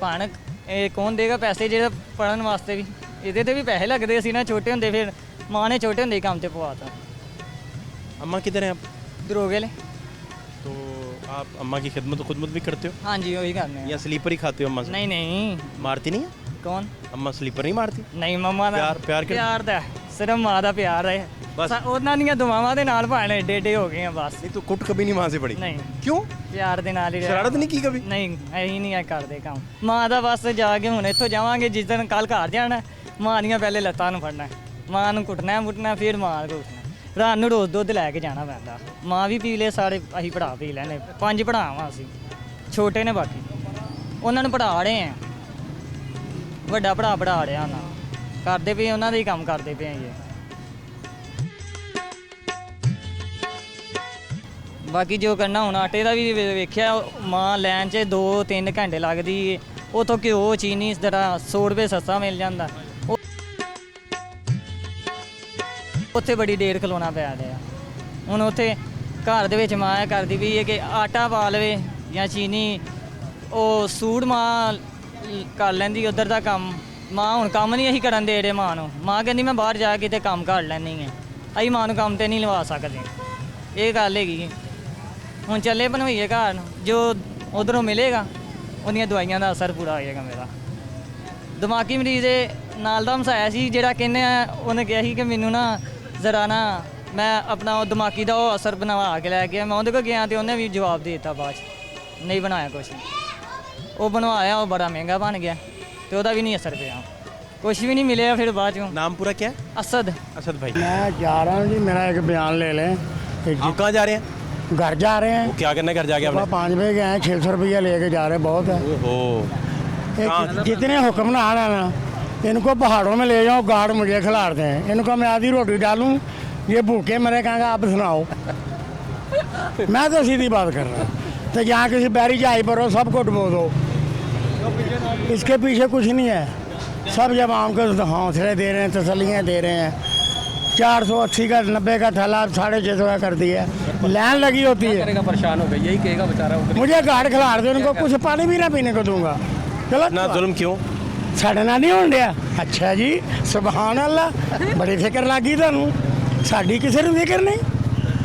ਭਾਣ ਇਹ ਕੌਣ ਦੇਗਾ ਪੈਸੇ ਜਿਹੜੇ ਪੜਨ ਵਾਸਤੇ ਵੀ, ਇਹਦੇ ਤੇ ਵੀ ਪੈਸੇ ਲੱਗਦੇ ਸੀ ਨਾ ਛੋਟੇ ਹੁੰਦੇ, ਫਿਰ ਮਾਂ ਨੇ ਛੋਟੇ ਹੁੰਦੇ ਹੀ ਕੰਮ ਤੇ ਪਵਾਤਾ। अम्मा किधर हैं आप? ਦਰੋਗੇ ਲੈ। तो आप अम्मा की खुदमत भी करते हो हाँ जी, वही करने हैं। या स्लीपर ही खाते हो अम्मा से? नहीं नहीं, मारती नहीं है कौन? अम्मा? स्लीपर नहीं मारती? ਨਹੀਂ ਮੰਮਾ ਦਾ ਪਿਆਰ ਕਰ- ਪਿਆਰ ਦਾ ਸਿਰਫ ਮਾਂ ਦਾ ਪਿਆਰ ਹੈ ਬਸ। ਉਹਨਾਂ ਦੀਆਂ ਦੁਆਵਾਂ ਦੇ ਨਾਲ ਭਾਣੇ ਏਡੇ ਏਡੇ ਹੋ ਗਏ ਆ ਬਸ। नहीं तो कुट कभी नहीं वहाँ से पड़ी? ਨਹੀਂ, क्यों? ਪਿਆਰ ਦੇ ਨਾਲ ਹੀ ਰਹਿ- शरारत नहीं की कभी? ਨਹੀਂ, ਅਸੀਂ ਨਹੀਂ ਇਹ ਕਰਦੇ ਕੰਮ। ਮਾਂ ਦਾ ਬਸ ਜਾ ਕੇ ਹੁਣ ਇੱਥੋਂ ਜਾਵਾਂਗੇ, ਜਿਸ ਦਿਨ ਕੱਲ ਘਰ ਜਾਣਾ, ਮਾਂ ਦੀਆਂ ਪਹਿਲੇ ਲੱਤਾਂ ਨੂੰ ਫੜਨਾ, ਮਾਂ ਨੂੰ ਕੁੱਟਣਾ ਮੁੱਟਣਾ, ਫਿਰ ਮਾਂ ਨੂੰ ਕੁੱਟਣਾ। ਰਾਤ ਨੂੰ ਰੋਜ਼ ਦੁੱਧ ਲੈ ਕੇ ਜਾਣਾ ਪੈਂਦਾ। ਮਾਂ ਵੀ ਪੀ ਲੇ, ਸਾਰੇ ਅਸੀਂ ਭਰਾ ਪੀ ਲੈਣੇ, 5 ਭਰਾ ਵਾਂ ਅਸੀਂ, ਛੋਟੇ ਨੇ ਬਾਕੀ, ਉਹਨਾਂ ਨੂੰ ਪੜ੍ਹਾ ਰਹੇ ਆ, ਵੱਡਾ ਭਰਾ ਪੜ੍ਹਾ ਰਿਹਾ ਉਹਨਾਂ, ਕਰਦੇ ਪਏ ਉਹਨਾਂ ਦਾ ਹੀ ਕੰਮ ਕਰਦੇ ਪਏ ਜੀ। ਬਾਕੀ ਜੋ ਕਰਨਾ ਹੁਣ ਆਟੇ ਦਾ ਵੀ ਵੇਖਿਆ, ਮਾਂ ਲੈਣ 'ਚ 2-3 ਘੰਟੇ ਲੱਗਦੀ ਏ, ਉਥੋਂ ਘਿਓ ਚੀਨੀ ਇਸ ਤਰ੍ਹਾਂ 100 ਰੁਪਏ ਸਸਤਾ ਮਿਲ ਜਾਂਦਾ, ਉੱਥੇ ਬੜੀ ਦੇਰ ਖਲੋਣਾ ਪਿਆ ਰਿਹਾ। ਹੁਣ ਉੱਥੇ ਘਰ ਦੇ ਵਿੱਚ ਮਾਂ ਇਹ ਕਰਦੀ ਵੀ ਹੈ ਕਿ ਆਟਾ ਪਾ ਲਵੇ ਜਾਂ ਚੀਨੀ, ਉਹ ਸੂਟ ਮਾਂ ਕਰ ਲੈਂਦੀ ਉੱਧਰ ਦਾ ਕੰਮ। ਮਾਂ ਹੁਣ ਕੰਮ ਨਹੀਂ ਅਸੀਂ ਕਰਨ ਦੇ ਰਹੇ ਮਾਂ ਨੂੰ, ਮਾਂ ਕਹਿੰਦੀ ਮੈਂ ਬਾਹਰ ਜਾ ਕੇ ਤੇ ਕੰਮ ਕਰ ਲੈਣੀ ਹੈ, ਅਸੀਂ ਮਾਂ ਨੂੰ ਕੰਮ ਤੇ ਨਹੀਂ ਲਵਾ ਸਕਦੇ, ਇਹ ਗੱਲ ਹੈਗੀ। ਹੁਣ ਚੱਲੇ ਬਣਵਾਈਏ ਘਰ ਨੂੰ, ਜੋ ਉਧਰੋਂ ਮਿਲੇਗਾ ਉਹਦੀਆਂ ਦਵਾਈਆਂ ਦਾ ਅਸਰ ਪੂਰਾ ਹੋ ਜਾਏਗਾ ਮੇਰਾ। ਦਿਮਾਗੀ ਮਰੀਜ਼ ਦੇ ਨਾਲ ਦਾ ਹਮਸਾਇਆ ਸੀ ਜਿਹੜਾ ਕਹਿੰਦੇ ਆ, ਉਹਨੇ ਕਿਹਾ ਸੀ ਕਿ ਮੈਨੂੰ ਨਾ ਜ਼ਰਾ ਨਾ ਮੈਂ ਆਪਣਾ ਉਹ ਦਿਮਾਗੀ ਦਾ ਉਹ ਅਸਰ ਬਣਵਾ ਕੇ ਲੈ ਗਿਆ। ਮੈਂ ਉਹਦੇ ਕੋਲ ਗਿਆ ਤੇ ਉਹਨੇ ਵੀ ਜਵਾਬ ਦੇ ਦਿੱਤਾ, ਬਾਅਦ 'ਚ ਨਹੀਂ ਬਣਾਇਆ ਕੁਛ, ਉਹ ਬਣਵਾਇਆ ਉਹ ਬੜਾ ਮਹਿੰਗਾ ਬਣ ਗਿਆ ਤੇ ਉਹਦਾ ਵੀ ਨਹੀਂ ਅਸਰ ਪਿਆ, ਕੁਛ ਵੀ ਨਹੀਂ ਮਿਲਿਆ ਫਿਰ ਬਾਅਦ 'ਚੋਂ। नाम पूरा क्या है? असद। असद भाई। मैं जा रहा हूँ जी, मेरा एक बयान ले लें कि आप कहाँ जा रहे हैं? घर जा रहे हैं, वो क्या करना है घर जाके सुबह आपने? 5 बजे गए हैं, 600 रुपया लेके जा रहे हैं, बहुत है। ओहो, एक जितने हुक्मरान हैं ना, इनको पहाड़ों में ले जाओ, गार्ड मुझे खिलाते हैं, इनको मैं आधी रोटी डालूं, ये भूखे मरे, कहेंगे आप सुनाओ। मैं तो सीधी बात कर रहा हूँ, तो यहाँ किसी बैरी जाई पर हो, सबको डुबो दो, इसके पीछे कुछ नहीं है। सब जब आम को हौसले दे रहे हैं, तसल्लियाँ दे रहे हैं। 480 का 90 का थैला 650 का कर दिया, लाइन लगी होती है, परेशान हो गई, यही कहेगा बेचारा। मुझे गार्ड खिला दो, उनको कुछ पानी भी ना पीने को दूंगा। गलत इतना जुल्म क्यों? ਸਾਡੇ ਨਾਲ ਨਹੀਂ ਹੋਣ ਡਿਆ। ਅੱਛਾ ਜੀ, ਸੁਭਾਨ ਅੱਲਾ, ਬੜੀ ਫਿਕਰ ਲੱਗੀ ਤੁਹਾਨੂੰ, ਸਾਡੀ ਕਿਸੇ ਨੂੰ ਫਿਕਰ ਨਹੀਂ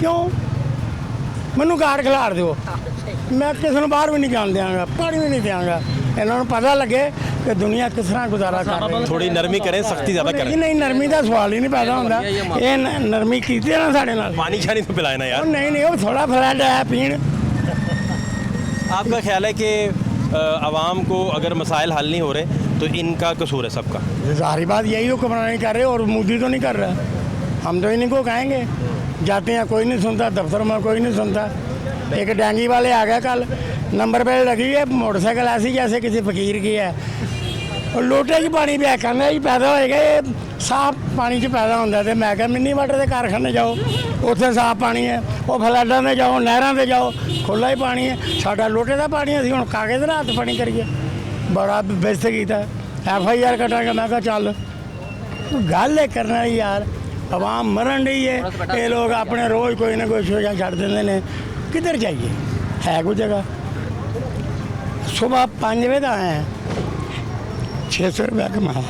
ਕਿਉਂ? ਮੈਨੂੰ ਗਾਰਡ ਖਿਲਾਰ ਦਿਓ, ਮੈਂ ਕਿਸੇ ਨੂੰ ਬਾਹਰ ਵੀ ਨਹੀਂ ਜਾਣ ਦਿਆਂਗਾ, ਪਾਣੀ ਵੀ ਨਹੀਂ ਦਿਆਂਗਾ। ਇਹਨਾਂ ਨੂੰ ਪਤਾ ਲੱਗੇ ਕਿ ਦੁਨੀਆ ਕਿਸ ਤਰ੍ਹਾਂ ਗੁਜ਼ਾਰਾ ਕਰ ਰਹੀ ਹੈ। थोड़ी नरमी करें, सख्ती ज़्यादा ਨਹੀਂ करें। ਨਹੀਂ, ਨਰਮੀ ਦਾ ਸਵਾਲ ਹੀ ਨਹੀਂ ਪੈਦਾ ਹੁੰਦਾ, ਇਹ ਨਰਮੀ ਕੀਤੀ ਨਾ ਸਾਡੇ ਨਾਲ। पानी शानी तो पिलाए ना ਉਹ यार। ਨਹੀਂ ਨਹੀਂ, ਉਹ ਥੋੜਾ ਫਲੈਟ ਆਇਆ ਪੀਣ। आपका ख्याल है कि आवाम को अगर मसाइल हल नहीं हो रहे तो इनका कसूर है सबका? ज़ाहिर बात यही हुक्मरान नहीं कर रहे, और मोदी तो नहीं कर रहा, हम तो इन्हीं को कहेंगे। जाते हैं कोई नहीं सुनता, दफ्तर में कोई नहीं सुनता। एक डेंगी वाले आ गया कल, नंबर प्लेट लगी है, मोटरसाइकिल ऐसी जैसे किसी फकीर की है, और लोटे च पानी पिया, कहना जी पैदा होएगा, ये साफ पानी च पैदा होंदा। ते मैं क्या मिनी वाटर के कारखाने जाओ, उत्थे साफ पानी है, वो फ्लैटां ते जाओ, नहरां ते जाओ, खुला ही पानी है। साडा लोटे का पानी, असीं हुण कागज़ रात पानी करिए, बड़ा बेइज्जत कीता। FIR कटांगे, मैं कहा चल गल है करना यार, आवाम मरन रही है, ये लोग अपने रोज़ कोई ना कोई सोचा छड़ देंगे ने। किधर जाइए, है कोई जगह? सुबह 5 बजे आए हैं, 600 रुपया कमाया।